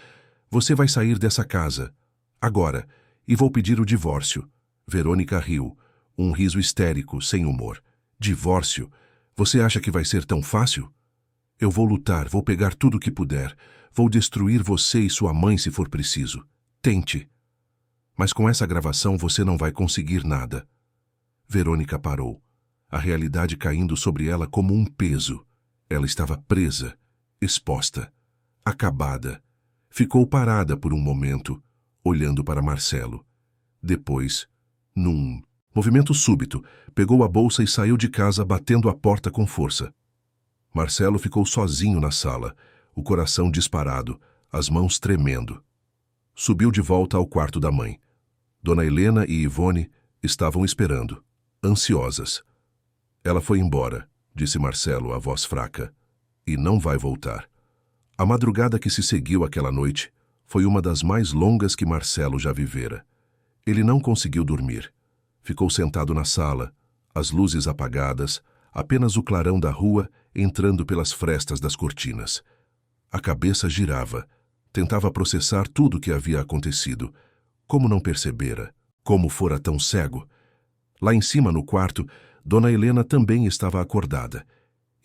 Você vai sair dessa casa. Agora. E vou pedir o divórcio. Verônica riu. Um riso histérico, sem humor. Divórcio? Você acha que vai ser tão fácil? Eu vou lutar, vou pegar tudo o que puder. Vou destruir você e sua mãe se for preciso. Tente. Mas com essa gravação você não vai conseguir nada. Verônica parou. A realidade caindo sobre ela como um peso. Ela estava presa, exposta, acabada. Ficou parada por um momento, olhando para Marcelo. Depois, num movimento súbito, pegou a bolsa e saiu de casa batendo a porta com força. Marcelo ficou sozinho na sala, o coração disparado, as mãos tremendo. Subiu de volta ao quarto da mãe. Dona Helena e Ivone estavam esperando, ansiosas. Ela foi embora, disse Marcelo, a voz fraca, e não vai voltar. A madrugada que se seguiu àquela noite foi uma das mais longas que Marcelo já vivera. Ele não conseguiu dormir. Ficou sentado na sala, as luzes apagadas, apenas o clarão da rua entrando pelas frestas das cortinas. A cabeça girava. Tentava processar tudo o que havia acontecido. Como não percebera? Como fora tão cego? Lá em cima, no quarto, Dona Helena também estava acordada.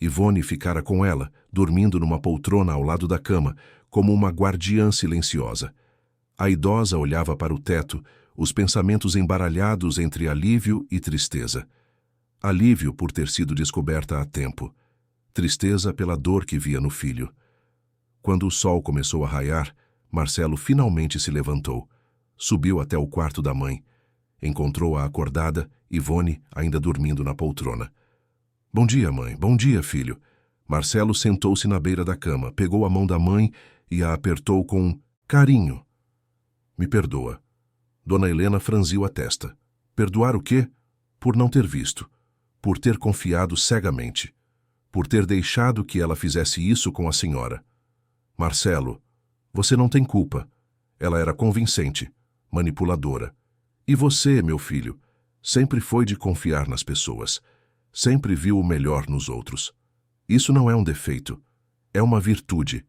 Ivone ficara com ela, dormindo numa poltrona ao lado da cama, como uma guardiã silenciosa. A idosa olhava para o teto, os pensamentos embaralhados entre alívio e tristeza. Alívio por ter sido descoberta a tempo. Tristeza pela dor que via no filho. Quando o sol começou a raiar, Marcelo finalmente se levantou. Subiu até o quarto da mãe. Encontrou-a acordada, Ivone ainda dormindo na poltrona. Bom dia, mãe. Bom dia, filho. Marcelo sentou-se na beira da cama, pegou a mão da mãe e a apertou com carinho. Me perdoa. Dona Helena franziu a testa. Perdoar o quê? Por não ter visto. Por ter confiado cegamente. Por ter deixado que ela fizesse isso com a senhora. Marcelo, você não tem culpa. Ela era convincente, manipuladora. E você, meu filho, sempre foi de confiar nas pessoas. Sempre viu o melhor nos outros. Isso não é um defeito. É uma virtude.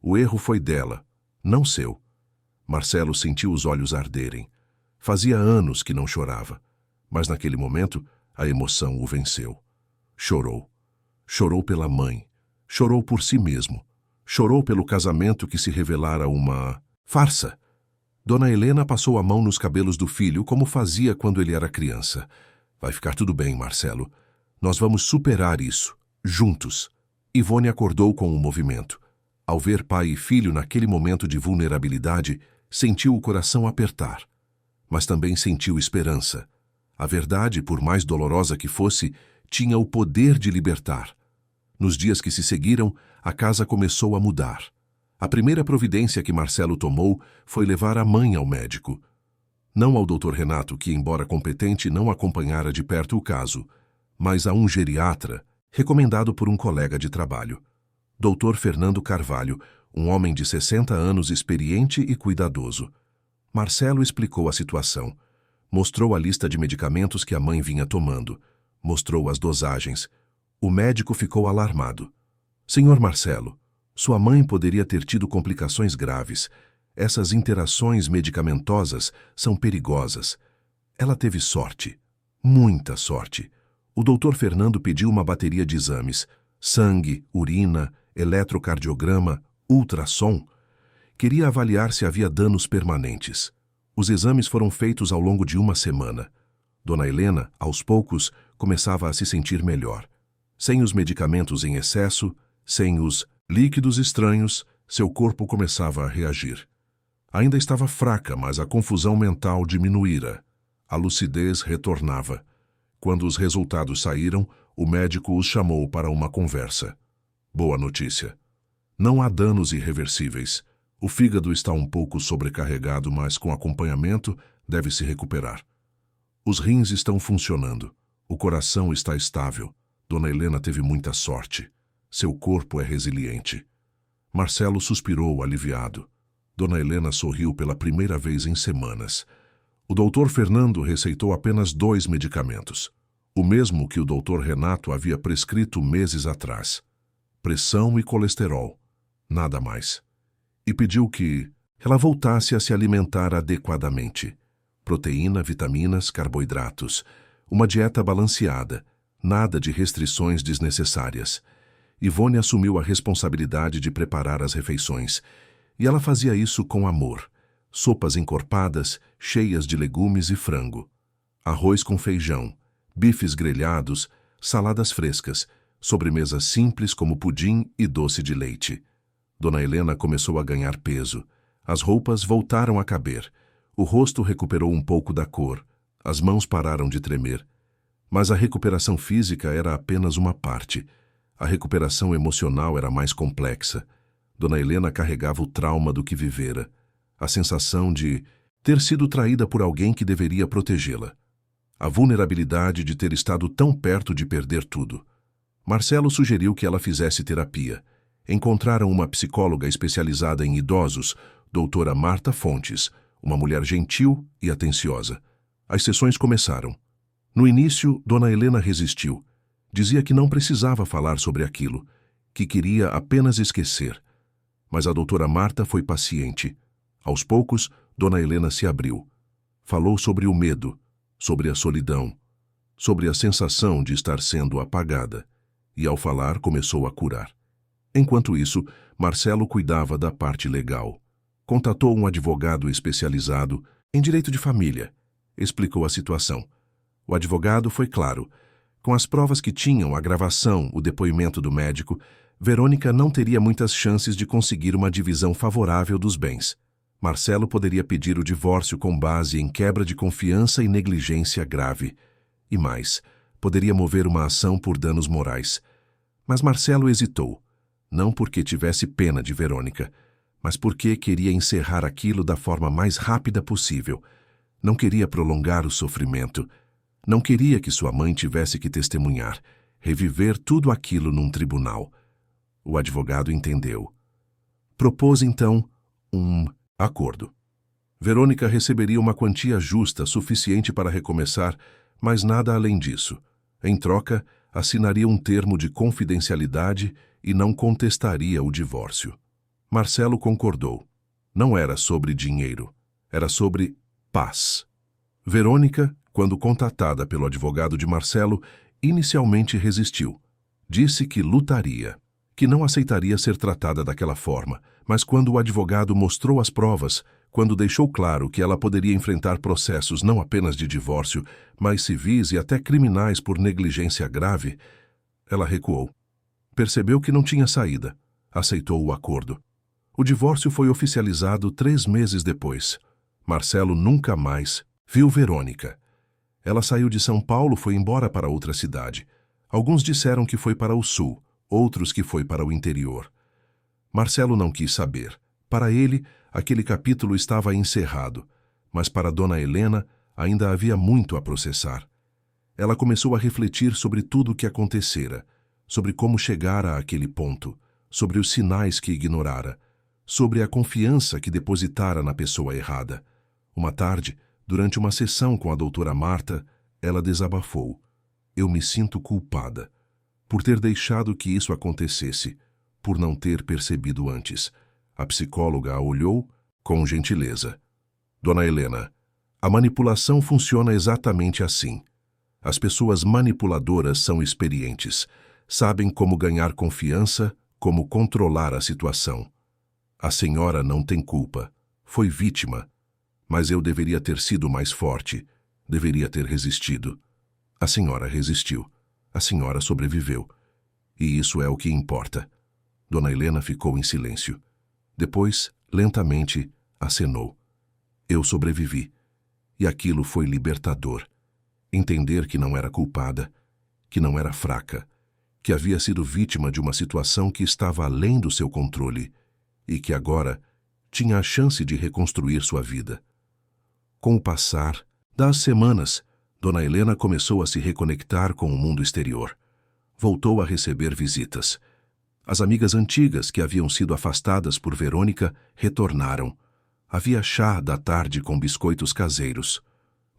O erro foi dela, não seu. Marcelo sentiu os olhos arderem. Fazia anos que não chorava. Mas naquele momento, a emoção o venceu. Chorou. Chorou pela mãe. Chorou por si mesmo. Chorou pelo casamento que se revelara uma farsa. Dona Helena passou a mão nos cabelos do filho como fazia quando ele era criança. Vai ficar tudo bem, Marcelo. Nós vamos superar isso, juntos. Ivone acordou com o movimento. Ao ver pai e filho naquele momento de vulnerabilidade, sentiu o coração apertar. Mas também sentiu esperança. A verdade, por mais dolorosa que fosse, tinha o poder de libertar. Nos dias que se seguiram, a casa começou a mudar. A primeira providência que Marcelo tomou foi levar a mãe ao médico. Não ao Dr. Renato, que, embora competente, não acompanhara de perto o caso, mas a um geriatra, recomendado por um colega de trabalho. Dr. Fernando Carvalho, um homem de 60 anos experiente e cuidadoso. Marcelo explicou a situação. Mostrou a lista de medicamentos que a mãe vinha tomando. Mostrou as dosagens. O médico ficou alarmado. Senhor Marcelo, sua mãe poderia ter tido complicações graves. Essas interações medicamentosas são perigosas. Ela teve sorte. Muita sorte. O doutor Fernando pediu uma bateria de exames. Sangue, urina, eletrocardiograma, ultrassom. Queria avaliar se havia danos permanentes. Os exames foram feitos ao longo de uma semana. Dona Helena, aos poucos, começava a se sentir melhor. Sem os medicamentos em excesso, sem os líquidos estranhos, seu corpo começava a reagir. Ainda estava fraca, mas a confusão mental diminuíra. A lucidez retornava. Quando os resultados saíram, o médico os chamou para uma conversa. Boa notícia. Não há danos irreversíveis. O fígado está um pouco sobrecarregado, mas com acompanhamento deve se recuperar. Os rins estão funcionando. O coração está estável. Dona Helena teve muita sorte. Seu corpo é resiliente. Marcelo suspirou aliviado. Dona Helena sorriu pela primeira vez em semanas. O doutor Fernando receitou apenas 2 medicamentos. O mesmo que o doutor Renato havia prescrito meses atrás. Pressão e colesterol. Nada mais. E pediu que ela voltasse a se alimentar adequadamente. Proteína, vitaminas, carboidratos. Uma dieta balanceada. Nada de restrições desnecessárias. Ivone assumiu a responsabilidade de preparar as refeições. E ela fazia isso com amor. Sopas encorpadas, cheias de legumes e frango. Arroz com feijão. Bifes grelhados, saladas frescas. Sobremesas simples como pudim e doce de leite. Dona Helena começou a ganhar peso. As roupas voltaram a caber. O rosto recuperou um pouco da cor. As mãos pararam de tremer. Mas a recuperação física era apenas uma parte. A recuperação emocional era mais complexa. Dona Helena carregava o trauma do que vivera. A sensação de ter sido traída por alguém que deveria protegê-la. A vulnerabilidade de ter estado tão perto de perder tudo. Marcelo sugeriu que ela fizesse terapia. Encontraram uma psicóloga especializada em idosos, doutora Marta Fontes, uma mulher gentil e atenciosa. As sessões começaram. No início, Dona Helena resistiu. Dizia que não precisava falar sobre aquilo, que queria apenas esquecer. Mas a doutora Marta foi paciente. Aos poucos, Dona Helena se abriu. Falou sobre o medo, sobre a solidão, sobre a sensação de estar sendo apagada. E ao falar, começou a curar. Enquanto isso, Marcelo cuidava da parte legal. Contatou um advogado especializado em direito de família. Explicou a situação. O advogado foi claro. Com as provas que tinham, a gravação, o depoimento do médico, Verônica não teria muitas chances de conseguir uma divisão favorável dos bens. Marcelo poderia pedir o divórcio com base em quebra de confiança e negligência grave. E mais, poderia mover uma ação por danos morais. Mas Marcelo hesitou. Não porque tivesse pena de Verônica, mas porque queria encerrar aquilo da forma mais rápida possível. Não queria prolongar o sofrimento. Não queria que sua mãe tivesse que testemunhar, reviver tudo aquilo num tribunal. O advogado entendeu. Propôs, então, um acordo. Verônica receberia uma quantia justa suficiente para recomeçar, mas nada além disso. Em troca, assinaria um termo de confidencialidade e não contestaria o divórcio. Marcelo concordou. Não era sobre dinheiro, era sobre paz. Verônica, quando contatada pelo advogado de Marcelo, inicialmente resistiu. Disse que lutaria, que não aceitaria ser tratada daquela forma, mas quando o advogado mostrou as provas, quando deixou claro que ela poderia enfrentar processos não apenas de divórcio, mas civis e até criminais por negligência grave, ela recuou. Percebeu que não tinha saída. Aceitou o acordo. O divórcio foi oficializado 3 meses depois. Marcelo nunca mais viu Verônica. Ela saiu de São Paulo, foi embora para outra cidade. Alguns disseram que foi para o sul, outros que foi para o interior. Marcelo não quis saber. Para ele, aquele capítulo estava encerrado, mas para Dona Helena ainda havia muito a processar. Ela começou a refletir sobre tudo o que acontecera, sobre como chegara àquele ponto, sobre os sinais que ignorara, sobre a confiança que depositara na pessoa errada. Uma tarde, durante uma sessão com a doutora Marta, ela desabafou. Eu me sinto culpada por ter deixado que isso acontecesse, por não ter percebido antes. A psicóloga a olhou com gentileza. Dona Helena, a manipulação funciona exatamente assim. As pessoas manipuladoras são experientes, sabem como ganhar confiança, como controlar a situação. A senhora não tem culpa, foi vítima, mas eu deveria ter sido mais forte, deveria ter resistido. A senhora resistiu, a senhora sobreviveu. E isso é o que importa. Dona Helena ficou em silêncio. Depois, lentamente, acenou. Eu sobrevivi. E aquilo foi libertador. Entender que não era culpada, que não era fraca, que havia sido vítima de uma situação que estava além do seu controle e que agora tinha a chance de reconstruir sua vida. Com o passar das semanas, Dona Helena começou a se reconectar com o mundo exterior. Voltou a receber visitas. As amigas antigas que haviam sido afastadas por Verônica retornaram. Havia chá da tarde com biscoitos caseiros,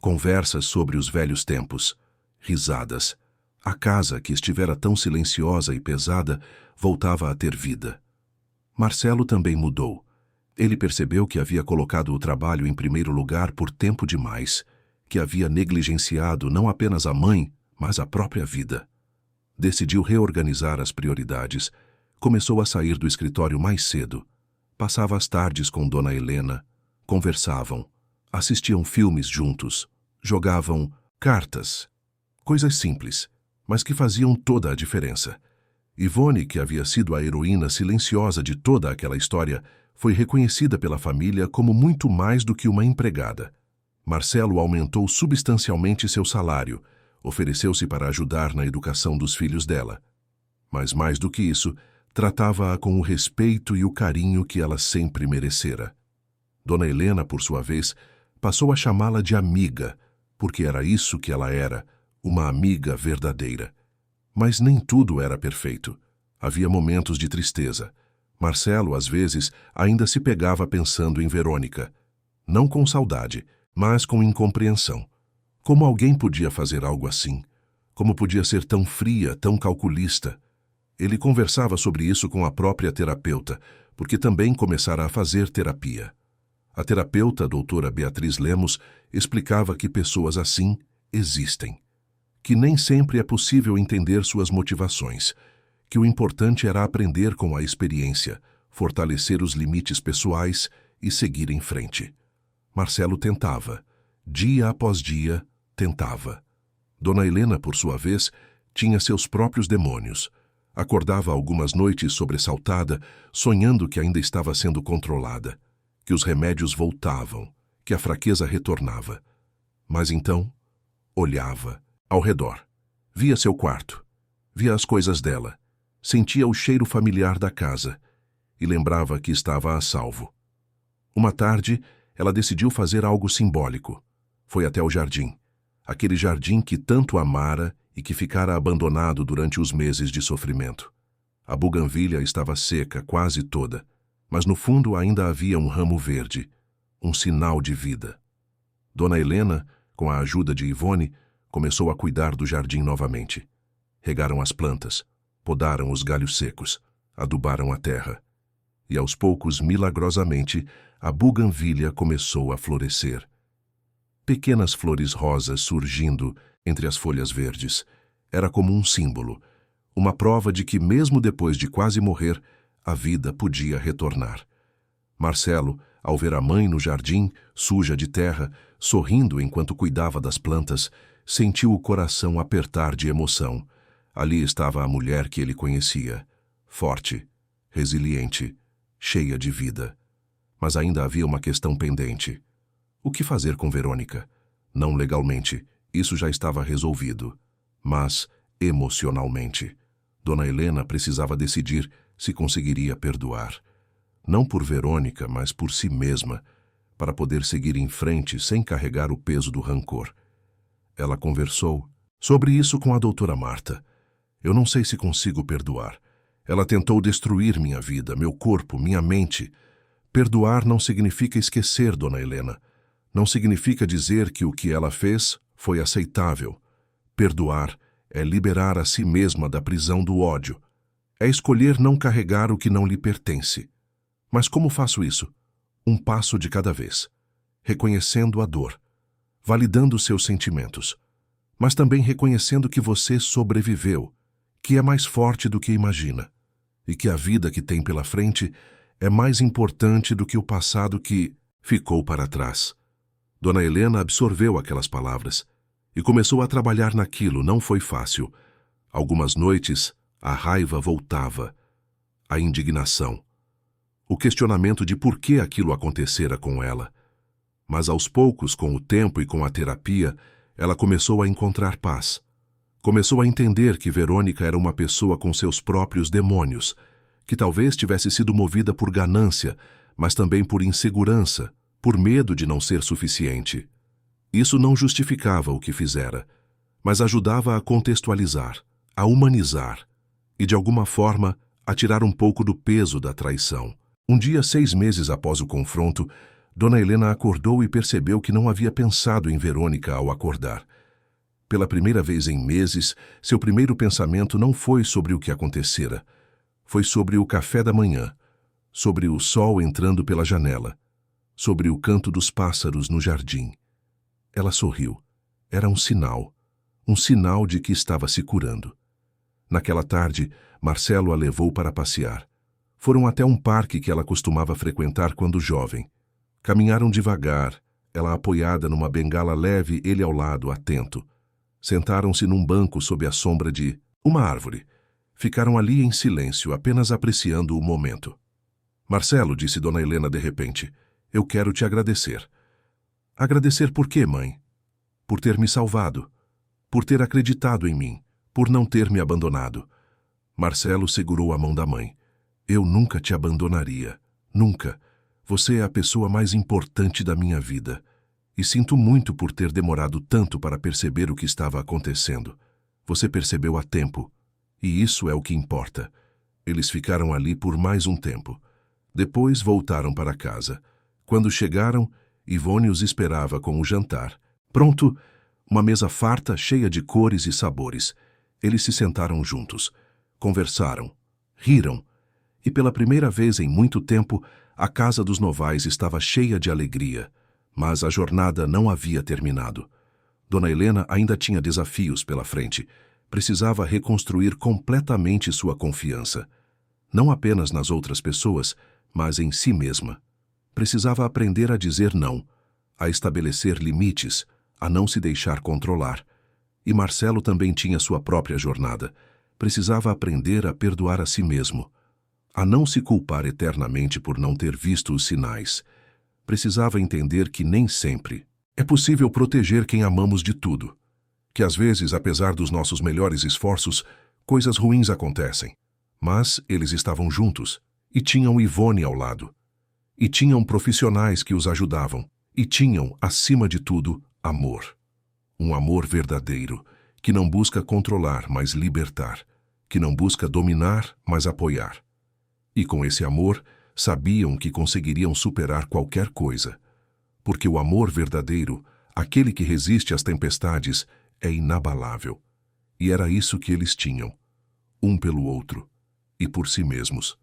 conversas sobre os velhos tempos, risadas. A casa, que estivera tão silenciosa e pesada, voltava a ter vida. Marcelo também mudou. Ele percebeu que havia colocado o trabalho em primeiro lugar por tempo demais, que havia negligenciado não apenas a mãe, mas a própria vida. Decidiu reorganizar as prioridades. Começou a sair do escritório mais cedo. Passava as tardes com Dona Helena. Conversavam. Assistiam filmes juntos. Jogavam cartas. Coisas simples, mas que faziam toda a diferença. Ivone, que havia sido a heroína silenciosa de toda aquela história, foi reconhecida pela família como muito mais do que uma empregada. Marcelo aumentou substancialmente seu salário, ofereceu-se para ajudar na educação dos filhos dela. Mas mais do que isso, tratava-a com o respeito e o carinho que ela sempre merecera. Dona Helena, por sua vez, passou a chamá-la de amiga, porque era isso que ela era, uma amiga verdadeira. Mas nem tudo era perfeito. Havia momentos de tristeza. Marcelo, às vezes, ainda se pegava pensando em Verônica. Não com saudade, mas com incompreensão. Como alguém podia fazer algo assim? Como podia ser tão fria, tão calculista? Ele conversava sobre isso com a própria terapeuta, porque também começara a fazer terapia. A terapeuta, a doutora Beatriz Lemos, explicava que pessoas assim existem, que nem sempre é possível entender suas motivações, que o importante era aprender com a experiência, fortalecer os limites pessoais e seguir em frente. Marcelo tentava. Dia após dia, tentava. Dona Helena, por sua vez, tinha seus próprios demônios. Acordava algumas noites sobressaltada, sonhando que ainda estava sendo controlada, que os remédios voltavam, que a fraqueza retornava. Mas então, olhava ao redor. Via seu quarto, via as coisas dela, sentia o cheiro familiar da casa e lembrava que estava a salvo. Uma tarde, ela decidiu fazer algo simbólico. Foi até o jardim, aquele jardim que tanto amara e que ficara abandonado durante os meses de sofrimento. A buganvília estava seca, quase toda, mas no fundo ainda havia um ramo verde, um sinal de vida. Dona Helena, com a ajuda de Ivone, começou a cuidar do jardim novamente. Regaram as plantas, podaram os galhos secos, adubaram a terra. E aos poucos, milagrosamente, a buganvília começou a florescer. Pequenas flores rosas surgindo entre as folhas verdes. Era como um símbolo, uma prova de que, mesmo depois de quase morrer, a vida podia retornar. Marcelo, ao ver a mãe no jardim, suja de terra, sorrindo enquanto cuidava das plantas, sentiu o coração apertar de emoção. Ali estava a mulher que ele conhecia, forte, resiliente, cheia de vida. Mas ainda havia uma questão pendente. O que fazer com Verônica? Não legalmente, isso já estava resolvido. Mas, emocionalmente, Dona Helena precisava decidir se conseguiria perdoar. Não por Verônica, mas por si mesma, para poder seguir em frente sem carregar o peso do rancor. Ela conversou sobre isso com a doutora Marta. Eu não sei se consigo perdoar. Ela tentou destruir minha vida, meu corpo, minha mente. Perdoar não significa esquecer, Dona Helena. Não significa dizer que o que ela fez foi aceitável. Perdoar é liberar a si mesma da prisão do ódio. É escolher não carregar o que não lhe pertence. Mas como faço isso? Um passo de cada vez. Reconhecendo a dor. Validando seus sentimentos. Mas também reconhecendo que você sobreviveu, que é mais forte do que imagina. E que a vida que tem pela frente é mais importante do que o passado que ficou para trás. Dona Helena absorveu aquelas palavras e começou a trabalhar naquilo. Não foi fácil. Algumas noites, a raiva voltava, a indignação, o questionamento de por que aquilo acontecera com ela. Mas aos poucos, com o tempo e com a terapia, Ela começou a encontrar paz. Começou a entender que Verônica era uma pessoa com seus próprios demônios, que talvez tivesse sido movida por ganância, mas também por insegurança, por medo de não ser suficiente. Isso não justificava o que fizera, mas ajudava a contextualizar, a humanizar e, de alguma forma, a tirar um pouco do peso da traição. Um dia, 6 meses após o confronto, Dona Helena acordou e percebeu que não havia pensado em Verônica ao acordar. Pela primeira vez em meses, seu primeiro pensamento não foi sobre o que acontecera. Foi sobre o café da manhã, sobre o sol entrando pela janela, sobre o canto dos pássaros no jardim. Ela sorriu. Era um sinal de que estava se curando. Naquela tarde, Marcelo a levou para passear. Foram até um parque que ela costumava frequentar quando jovem. Caminharam devagar, ela apoiada numa bengala leve, ele ao lado, atento. Sentaram-se num banco sob a sombra de uma árvore. Ficaram ali em silêncio, apenas apreciando o momento. Marcelo, disse Dona Helena de repente, eu quero te agradecer. Agradecer por quê, mãe? Por ter me salvado, por ter acreditado em mim, por não ter me abandonado. Marcelo segurou a mão da mãe. Eu nunca te abandonaria, nunca. Você é a pessoa mais importante da minha vida. E sinto muito por ter demorado tanto para perceber o que estava acontecendo. Você percebeu a tempo. E isso é o que importa. Eles ficaram ali por mais um tempo. Depois voltaram para casa. Quando chegaram, Ivone os esperava com o jantar. Pronto, uma mesa farta, cheia de cores e sabores. Eles se sentaram juntos. Conversaram. Riram. E pela primeira vez em muito tempo, a casa dos Novais estava cheia de alegria. Mas a jornada não havia terminado. Dona Helena ainda tinha desafios pela frente. Precisava reconstruir completamente sua confiança. Não apenas nas outras pessoas, mas em si mesma. Precisava aprender a dizer não, a estabelecer limites, a não se deixar controlar. E Marcelo também tinha sua própria jornada. Precisava aprender a perdoar a si mesmo, a não se culpar eternamente por não ter visto os sinais. Precisava entender que nem sempre é possível proteger quem amamos de tudo. Que às vezes, apesar dos nossos melhores esforços, coisas ruins acontecem. Mas eles estavam juntos, e tinham Ivone ao lado. E tinham profissionais que os ajudavam. E tinham, acima de tudo, amor. Um amor verdadeiro, que não busca controlar, mas libertar. Que não busca dominar, mas apoiar. E com esse amor, sabiam que conseguiriam superar qualquer coisa. Porque o amor verdadeiro, aquele que resiste às tempestades, é inabalável. E era isso que eles tinham, um pelo outro, e por si mesmos.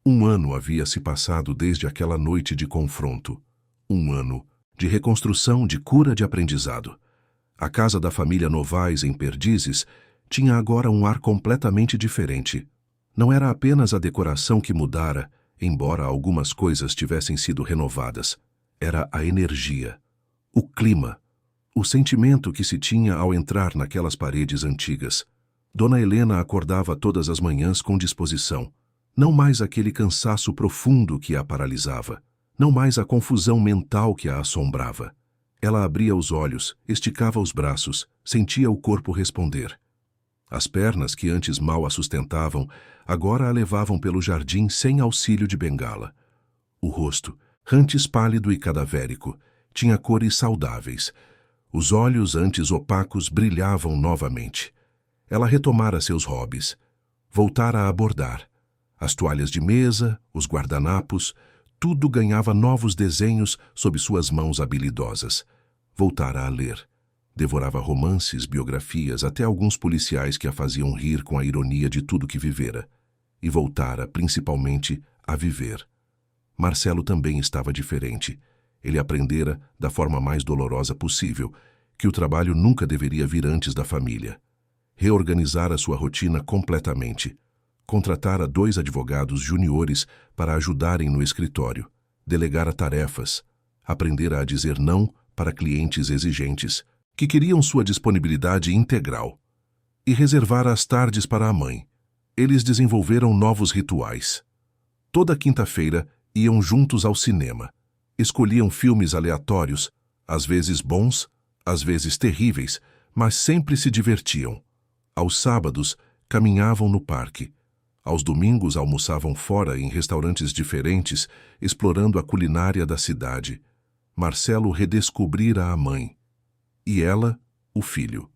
1 ano havia se passado desde aquela noite de confronto. 1 ano de reconstrução, de cura, de aprendizado. A casa da família Novais, em Perdizes, tinha agora um ar completamente diferente. Não era apenas a decoração que mudara, embora algumas coisas tivessem sido renovadas. Era a energia, o clima, o sentimento que se tinha ao entrar naquelas paredes antigas. Dona Helena acordava todas as manhãs com disposição. Não mais aquele cansaço profundo que a paralisava. Não mais a confusão mental que a assombrava. Ela abria os olhos, esticava os braços, sentia o corpo responder. As pernas, que antes mal a sustentavam, agora a levavam pelo jardim sem auxílio de bengala. O rosto, antes pálido e cadavérico, tinha cores saudáveis. Os olhos, antes opacos, brilhavam novamente. Ela retomara seus hobbies. Voltara a bordar. As toalhas de mesa, os guardanapos, tudo ganhava novos desenhos sob suas mãos habilidosas. Voltara a ler. Devorava romances, biografias, até alguns policiais que a faziam rir com a ironia de tudo que vivera. E voltara, principalmente, a viver. Marcelo também estava diferente. Ele aprendera, da forma mais dolorosa possível, que o trabalho nunca deveria vir antes da família. Reorganizara sua rotina completamente. Contratara 2 advogados juniores para ajudarem no escritório. Delegara tarefas. Aprendera a dizer não para clientes exigentes, que queriam sua disponibilidade integral. E reservara as tardes para a mãe. Eles desenvolveram novos rituais. Toda quinta-feira iam juntos ao cinema. Escolhiam filmes aleatórios, às vezes bons, às vezes terríveis, mas sempre se divertiam. Aos sábados, caminhavam no parque. Aos domingos, almoçavam fora em restaurantes diferentes, explorando a culinária da cidade. Marcelo redescobrira a mãe. E ela, o filho.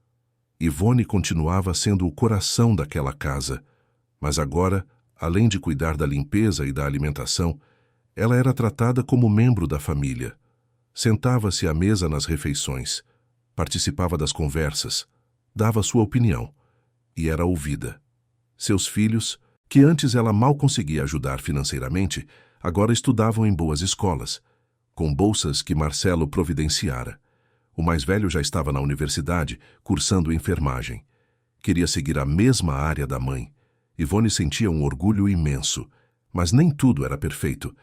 Ivone continuava sendo o coração daquela casa, mas agora, além de cuidar da limpeza e da alimentação, ela era tratada como membro da família. Sentava-se à mesa nas refeições, participava das conversas, dava sua opinião e era ouvida. Seus filhos, que antes ela mal conseguia ajudar financeiramente, agora estudavam em boas escolas, com bolsas que Marcelo providenciara. O mais velho já estava na universidade, cursando enfermagem. Queria seguir a mesma área da mãe. Ivone sentia um orgulho imenso, mas nem tudo era perfeito.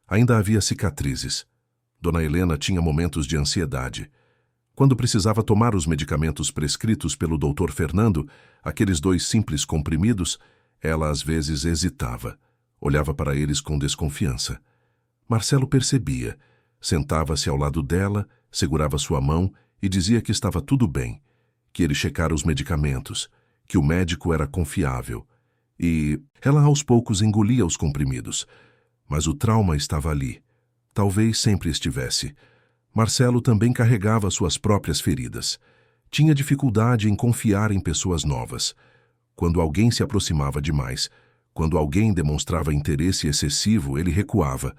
Ainda havia cicatrizes. Dona Helena tinha momentos de ansiedade. Quando precisava tomar os medicamentos prescritos pelo Dr. Fernando, aqueles 2 simples comprimidos, ela às vezes hesitava. Olhava para eles com desconfiança. Marcelo percebia. Sentava-se ao lado dela, segurava sua mão e dizia que estava tudo bem, que ele checara os medicamentos, que o médico era confiável. E ela aos poucos engolia os comprimidos. Mas o trauma estava ali. Talvez sempre estivesse. Marcelo também carregava suas próprias feridas. Tinha dificuldade em confiar em pessoas novas. Quando alguém se aproximava demais, quando alguém demonstrava interesse excessivo, ele recuava.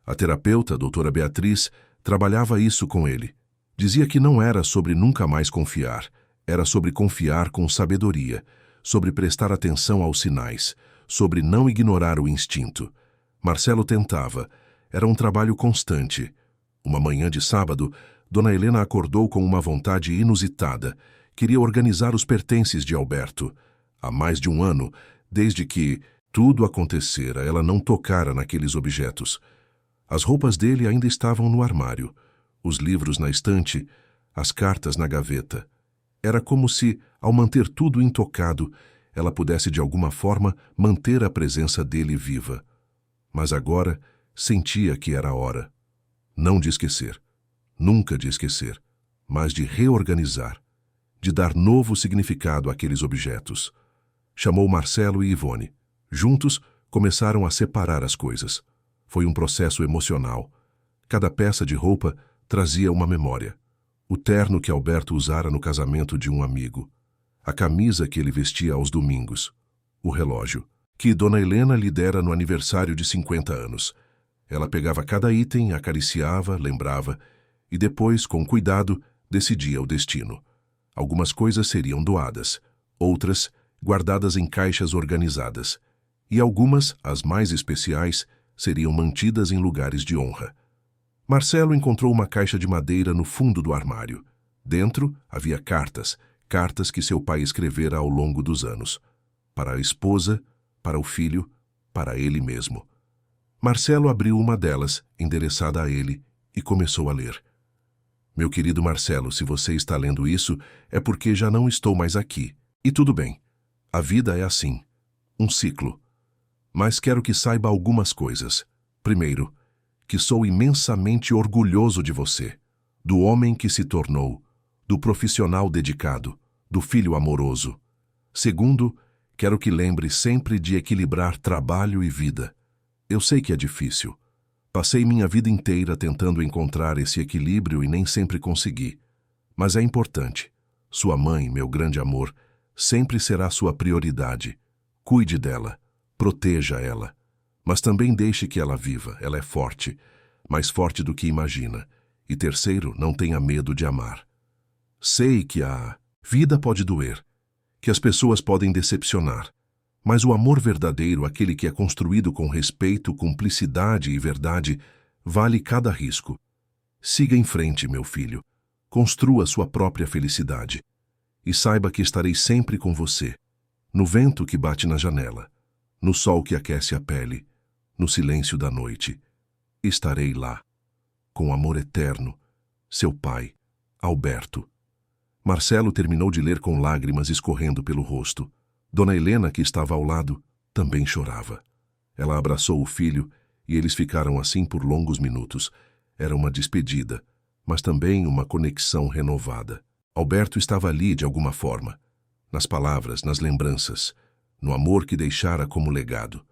A terapeuta, a doutora Beatriz, trabalhava isso com ele. Dizia que não era sobre nunca mais confiar, era sobre confiar com sabedoria, sobre prestar atenção aos sinais, sobre não ignorar o instinto. Marcelo tentava. Era um trabalho constante. Uma manhã de sábado, Dona Helena acordou com uma vontade inusitada. Queria organizar os pertences de Alberto. Há mais de 1 ano, desde que tudo acontecera, ela não tocara naqueles objetos. As roupas dele ainda estavam no armário, os livros na estante, as cartas na gaveta. Era como se, ao manter tudo intocado, ela pudesse de alguma forma manter a presença dele viva. Mas agora sentia que era a hora. Não de esquecer, nunca de esquecer, mas de reorganizar, de dar novo significado àqueles objetos. Chamou Marcelo e Ivone. Juntos, começaram a separar as coisas. Foi um processo emocional. Cada peça de roupa trazia uma memória. O terno que Alberto usara no casamento de um amigo. A camisa que ele vestia aos domingos. O relógio, que Dona Helena lhe dera no aniversário de 50 anos. Ela pegava cada item, acariciava, lembrava, e depois, com cuidado, decidia o destino. Algumas coisas seriam doadas, outras guardadas em caixas organizadas, e algumas, as mais especiais, seriam mantidas em lugares de honra. Marcelo encontrou uma caixa de madeira no fundo do armário. Dentro havia cartas que seu pai escrevera ao longo dos anos. Para a esposa, para o filho, para ele mesmo. Marcelo abriu uma delas, endereçada a ele, e começou a ler. Meu querido Marcelo, se você está lendo isso, é porque já não estou mais aqui. E tudo bem. A vida é assim. Um ciclo. Mas quero que saiba algumas coisas. Primeiro, que sou imensamente orgulhoso de você, do homem que se tornou, do profissional dedicado, do filho amoroso. Segundo, quero que lembre sempre de equilibrar trabalho e vida. Eu sei que é difícil. Passei minha vida inteira tentando encontrar esse equilíbrio e nem sempre consegui. Mas é importante. Sua mãe, meu grande amor, sempre será sua prioridade. Cuide dela, proteja ela. Mas também deixe que ela viva, ela é forte, mais forte do que imagina. E terceiro, não tenha medo de amar. Sei que a vida pode doer, que as pessoas podem decepcionar, mas o amor verdadeiro, aquele que é construído com respeito, cumplicidade e verdade, vale cada risco. Siga em frente, meu filho. Construa sua própria felicidade. E saiba que estarei sempre com você, no vento que bate na janela, no sol que aquece a pele, no silêncio da noite. Estarei lá, com amor eterno, seu pai, Alberto. Marcelo terminou de ler com lágrimas escorrendo pelo rosto. Dona Helena, que estava ao lado, também chorava. Ela abraçou o filho e eles ficaram assim por longos minutos. Era uma despedida, mas também uma conexão renovada. Alberto estava ali de alguma forma, nas palavras, nas lembranças, no amor que deixara como legado.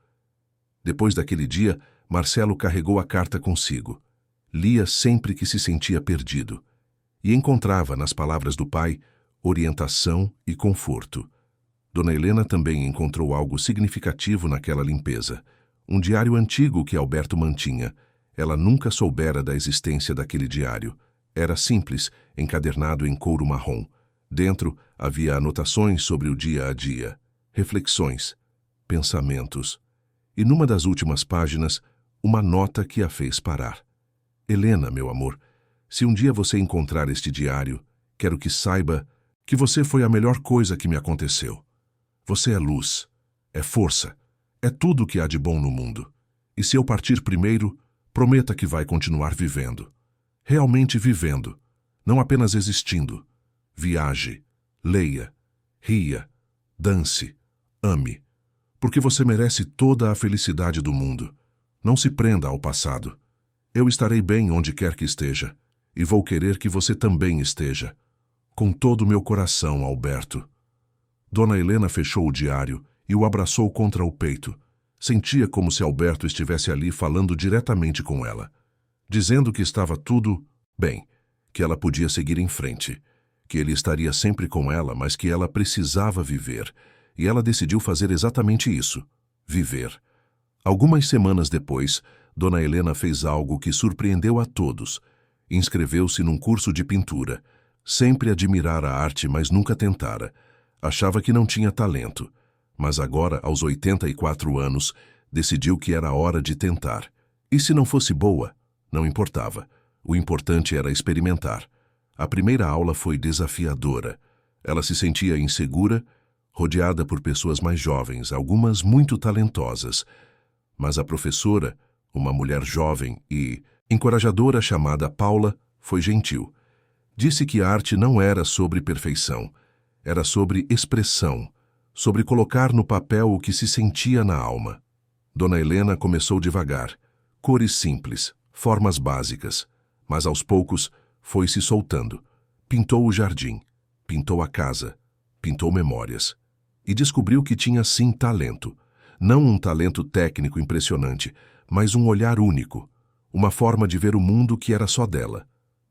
Depois daquele dia, Marcelo carregou a carta consigo. Lia sempre que se sentia perdido e encontrava nas palavras do pai orientação e conforto. Dona Helena também encontrou algo significativo naquela limpeza. Um diário antigo que Alberto mantinha. Ela nunca soubera da existência daquele diário. Era simples, encadernado em couro marrom. Dentro havia anotações sobre o dia a dia, reflexões, pensamentos. E numa das últimas páginas, uma nota que a fez parar. Helena, meu amor, se um dia você encontrar este diário, quero que saiba que você foi a melhor coisa que me aconteceu. Você é luz, é força, é tudo o que há de bom no mundo. E se eu partir primeiro, prometa que vai continuar vivendo. Realmente vivendo, não apenas existindo. Viaje, leia, ria, dance, ame. Porque você merece toda a felicidade do mundo. Não se prenda ao passado. Eu estarei bem onde quer que esteja, e vou querer que você também esteja. Com todo o meu coração, Alberto. Dona Helena fechou o diário e o abraçou contra o peito. Sentia como se Alberto estivesse ali falando diretamente com ela, dizendo que estava tudo bem, que ela podia seguir em frente, que ele estaria sempre com ela, mas que ela precisava viver, e ela decidiu fazer exatamente isso, viver. Algumas semanas depois, Dona Helena fez algo que surpreendeu a todos. Inscreveu-se num curso de pintura. Sempre admirara a arte, mas nunca tentara. Achava que não tinha talento. Mas agora, aos 84 anos, decidiu que era hora de tentar. E se não fosse boa, não importava. O importante era experimentar. A primeira aula foi desafiadora. Ela se sentia insegura, rodeada por pessoas mais jovens, algumas muito talentosas. Mas a professora, uma mulher jovem e encorajadora chamada Paula, foi gentil. Disse que a arte não era sobre perfeição, era sobre expressão, sobre colocar no papel o que se sentia na alma. Dona Helena começou devagar, cores simples, formas básicas, mas aos poucos foi se soltando. Pintou o jardim, pintou a casa, pintou memórias. E descobriu que tinha sim talento. Não um talento técnico impressionante, mas um olhar único, uma forma de ver o mundo que era só dela.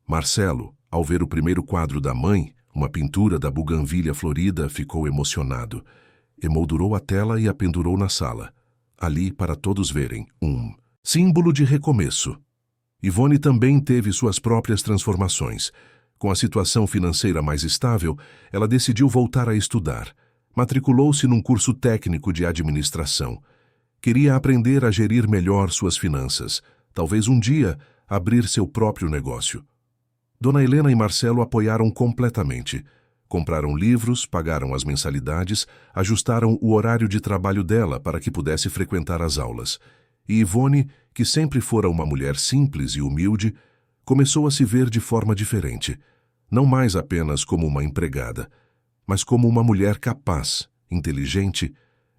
Marcelo, ao ver o primeiro quadro da mãe, uma pintura da buganvília florida, ficou emocionado. Emoldurou a tela e a pendurou na sala, ali para todos verem, um símbolo de recomeço. Ivone também teve suas próprias transformações. Com a situação financeira mais estável, ela decidiu voltar a estudar. Matriculou-se num curso técnico de administração. Queria aprender a gerir melhor suas finanças, talvez um dia abrir seu próprio negócio. Dona Helena e Marcelo apoiaram completamente. Compraram livros, pagaram as mensalidades, ajustaram o horário de trabalho dela para que pudesse frequentar as aulas. E Ivone, que sempre fora uma mulher simples e humilde, começou a se ver de forma diferente, não mais apenas como uma empregada, mas como uma mulher capaz, inteligente,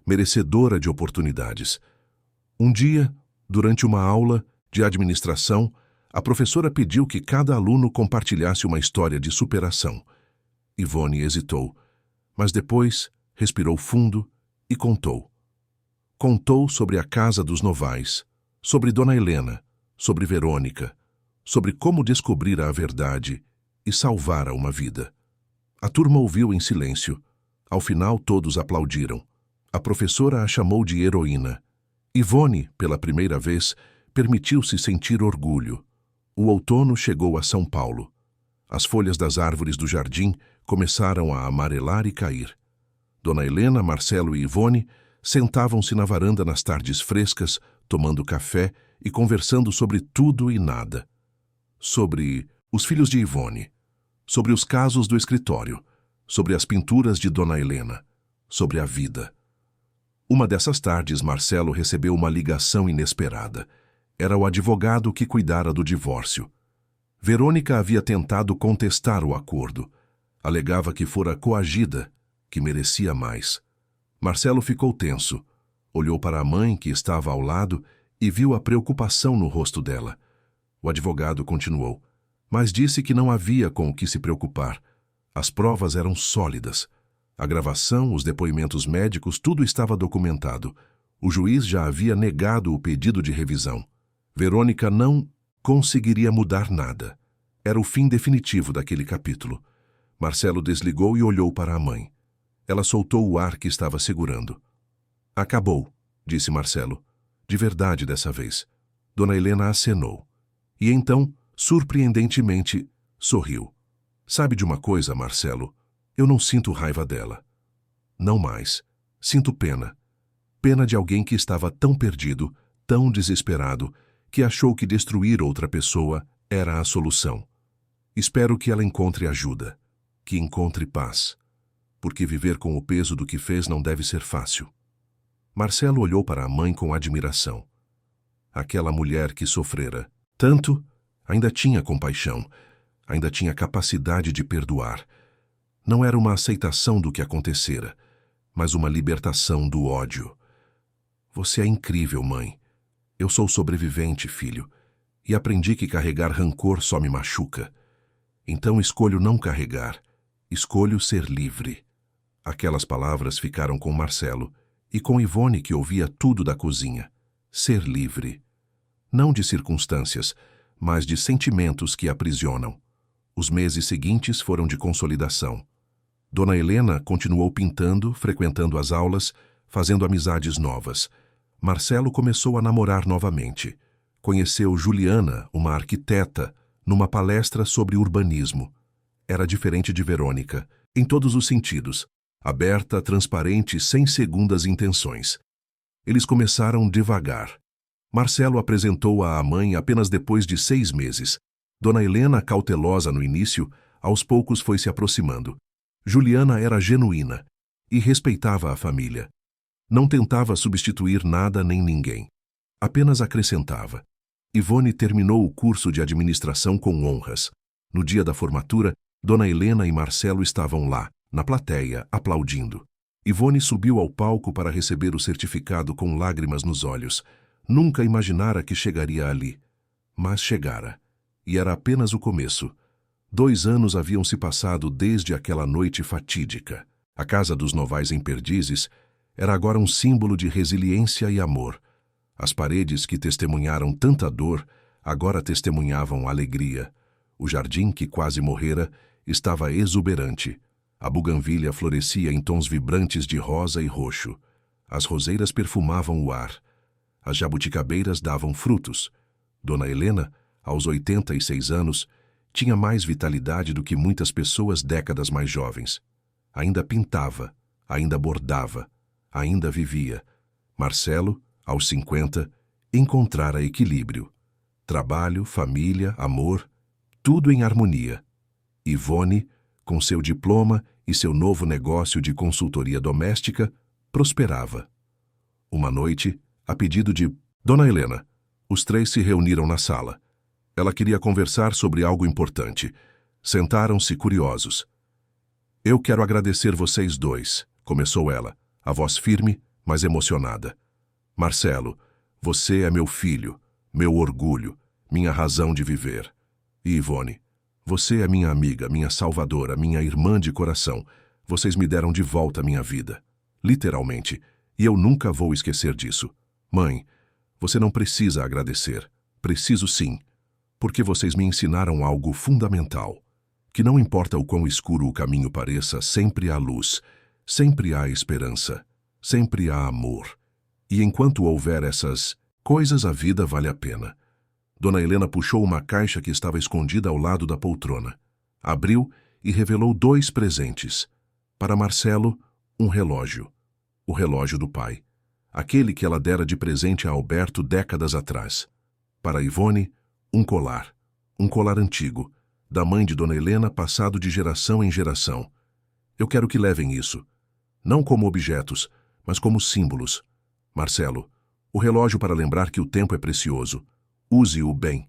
merecedora de oportunidades. Um dia, durante uma aula de administração, a professora pediu que cada aluno compartilhasse uma história de superação. Ivone hesitou, mas depois respirou fundo e contou. Contou sobre a casa dos Novais, sobre Dona Helena, sobre Verônica, sobre como descobrir a verdade e salvar uma vida. A turma ouviu em silêncio. Ao final, todos aplaudiram. A professora a chamou de heroína. Ivone, pela primeira vez, permitiu-se sentir orgulho. O outono chegou a São Paulo. As folhas das árvores do jardim começaram a amarelar e cair. Dona Helena, Marcelo e Ivone sentavam-se na varanda nas tardes frescas, tomando café e conversando sobre tudo e nada. Sobre os filhos de Ivone, sobre os casos do escritório, sobre as pinturas de Dona Helena, sobre a vida. Uma dessas tardes, Marcelo recebeu uma ligação inesperada. Era o advogado que cuidara do divórcio. Verônica havia tentado contestar o acordo. Alegava que fora coagida, que merecia mais. Marcelo ficou tenso. Olhou para a mãe, que estava ao lado, e viu a preocupação no rosto dela. O advogado continuou. mas disse que não havia com o que se preocupar. As provas eram sólidas. A gravação, os depoimentos médicos, tudo estava documentado. O juiz já havia negado o pedido de revisão. Verônica não conseguiria mudar nada. Era o fim definitivo daquele capítulo. Marcelo desligou e olhou para a mãe. Ela soltou o ar que estava segurando. Acabou, disse Marcelo. De verdade dessa vez. Dona Helena acenou. E então, surpreendentemente, sorriu. Sabe de uma coisa, Marcelo? Eu não sinto raiva dela. Não mais. Sinto pena. Pena de alguém que estava tão perdido, tão desesperado, que achou que destruir outra pessoa era a solução. Espero que ela encontre ajuda, que encontre paz, porque viver com o peso do que fez não deve ser fácil. Marcelo olhou para a mãe com admiração. Aquela mulher que sofrera tanto ainda tinha compaixão, ainda tinha capacidade de perdoar. Não era uma aceitação do que acontecera, mas uma libertação do ódio. Você é incrível, mãe. Eu sou sobrevivente, filho, e aprendi que carregar rancor só me machuca. Então escolho não carregar, escolho ser livre. Aquelas palavras ficaram com Marcelo e com Ivone, que ouvia tudo da cozinha. Ser livre. Não de circunstâncias, mas de sentimentos que aprisionam. Os meses seguintes foram de consolidação. Dona Helena continuou pintando, frequentando as aulas, fazendo amizades novas. Marcelo começou a namorar novamente. Conheceu Juliana, uma arquiteta, numa palestra sobre urbanismo. Era diferente de Verônica, em todos os sentidos. Aberta, transparente, sem segundas intenções. Eles começaram devagar. Marcelo apresentou-a à mãe apenas depois de 6 meses. Dona Helena, cautelosa no início, aos poucos foi se aproximando. Juliana era genuína e respeitava a família. Não tentava substituir nada nem ninguém. Apenas acrescentava. Ivone terminou o curso de administração com honras. No dia da formatura, Dona Helena e Marcelo estavam lá, na plateia, aplaudindo. Ivone subiu ao palco para receber o certificado com lágrimas nos olhos. Nunca imaginara que chegaria ali. Mas chegara. E era apenas o começo. 2 anos haviam se passado desde aquela noite fatídica. A casa dos Novais em Perdizes era agora um símbolo de resiliência e amor. As paredes que testemunharam tanta dor agora testemunhavam alegria. O jardim, que quase morrera, estava exuberante. A buganvília florescia em tons vibrantes de rosa e roxo. As roseiras perfumavam o ar. As jabuticabeiras davam frutos. Dona Helena, aos 86 anos, tinha mais vitalidade do que muitas pessoas décadas mais jovens. Ainda pintava, ainda bordava, ainda vivia. Marcelo, aos 50, encontrara equilíbrio. Trabalho, família, amor, tudo em harmonia. Ivone, com seu diploma e seu novo negócio de consultoria doméstica, prosperava. Uma noite, a pedido de Dona Helena, os 3 se reuniram na sala. Ela queria conversar sobre algo importante. Sentaram-se curiosos. Eu quero agradecer vocês 2, começou ela, a voz firme, mas emocionada. Marcelo, você é meu filho, meu orgulho, minha razão de viver. E Ivone, você é minha amiga, minha salvadora, minha irmã de coração. Vocês me deram de volta minha vida. Literalmente. E eu nunca vou esquecer disso. Mãe, você não precisa agradecer. Preciso sim. Porque vocês me ensinaram algo fundamental. Que não importa o quão escuro o caminho pareça, sempre há luz. Sempre há esperança. Sempre há amor. E enquanto houver essas coisas, a vida vale a pena. Dona Helena puxou uma caixa que estava escondida ao lado da poltrona. Abriu e revelou 2 presentes. Para Marcelo, um relógio. O relógio do pai. Aquele que ela dera de presente a Alberto décadas atrás. Para Ivone, um colar. Um colar antigo, da mãe de Dona Helena, passado de geração em geração. Eu quero que levem isso. Não como objetos, mas como símbolos. Marcelo, o relógio para lembrar que o tempo é precioso. Use-o bem.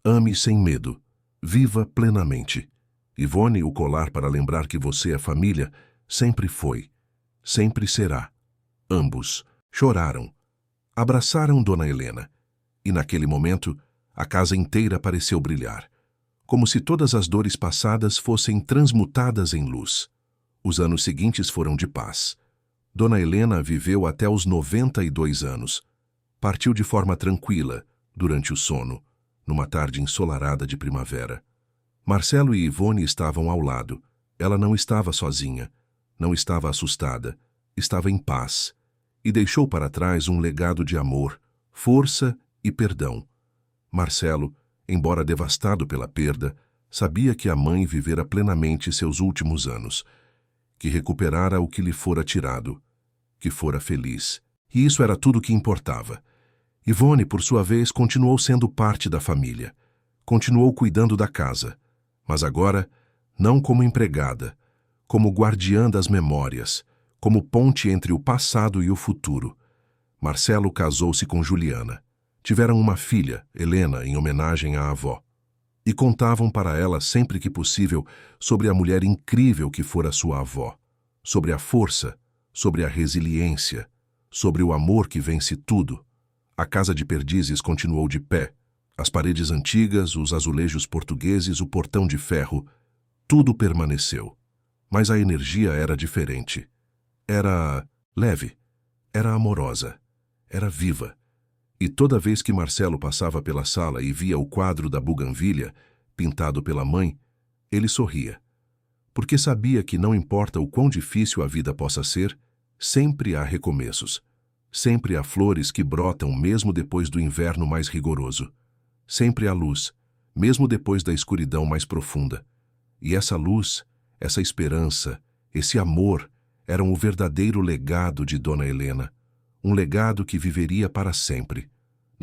Ame sem medo. Viva plenamente. Ivone, o colar para lembrar que você é família, sempre foi. Sempre será. Ambos choraram. Abraçaram Dona Helena. E naquele momento, a casa inteira pareceu brilhar. como se todas as dores passadas fossem transmutadas em luz. Os anos seguintes foram de paz. Dona Helena viveu até os 92 anos. Partiu de forma tranquila, durante o sono, numa tarde ensolarada de primavera. Marcelo e Ivone estavam ao lado. Ela não estava sozinha, não estava assustada, estava em paz, e deixou para trás um legado de amor, força e perdão. Marcelo, embora devastado pela perda, sabia que a mãe vivera plenamente seus últimos anos, que recuperara o que lhe fora tirado, que fora feliz. E isso era tudo o que importava. Ivone, por sua vez, continuou sendo parte da família. Continuou cuidando da casa, mas agora, não como empregada, como guardiã das memórias, como ponte entre o passado e o futuro. Marcelo casou-se com Juliana. Tiveram uma filha, Helena, em homenagem à avó. E contavam para ela sempre que possível sobre a mulher incrível que fora sua avó, sobre a força, sobre a resiliência, sobre o amor que vence tudo. A casa de Perdizes continuou de pé. As paredes antigas, os azulejos portugueses, o portão de ferro, tudo permaneceu. Mas a energia era diferente. Era leve, era amorosa, era viva. E toda vez que Marcelo passava pela sala e via o quadro da buganvília, pintado pela mãe, ele sorria. Porque sabia que não importa o quão difícil a vida possa ser, sempre há recomeços. Sempre há flores que brotam mesmo depois do inverno mais rigoroso. Sempre há luz, mesmo depois da escuridão mais profunda. E essa luz, essa esperança, esse amor, eram o verdadeiro legado de Dona Helena. Um legado que viveria para sempre,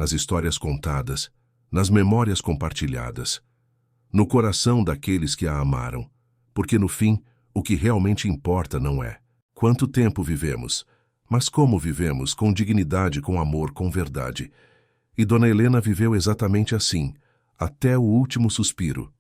nas histórias contadas, nas memórias compartilhadas, no coração daqueles que a amaram. Porque no fim, o que realmente importa não é quanto tempo vivemos, mas como vivemos, com dignidade, com amor, com verdade. E Dona Helena viveu exatamente assim, até o último suspiro.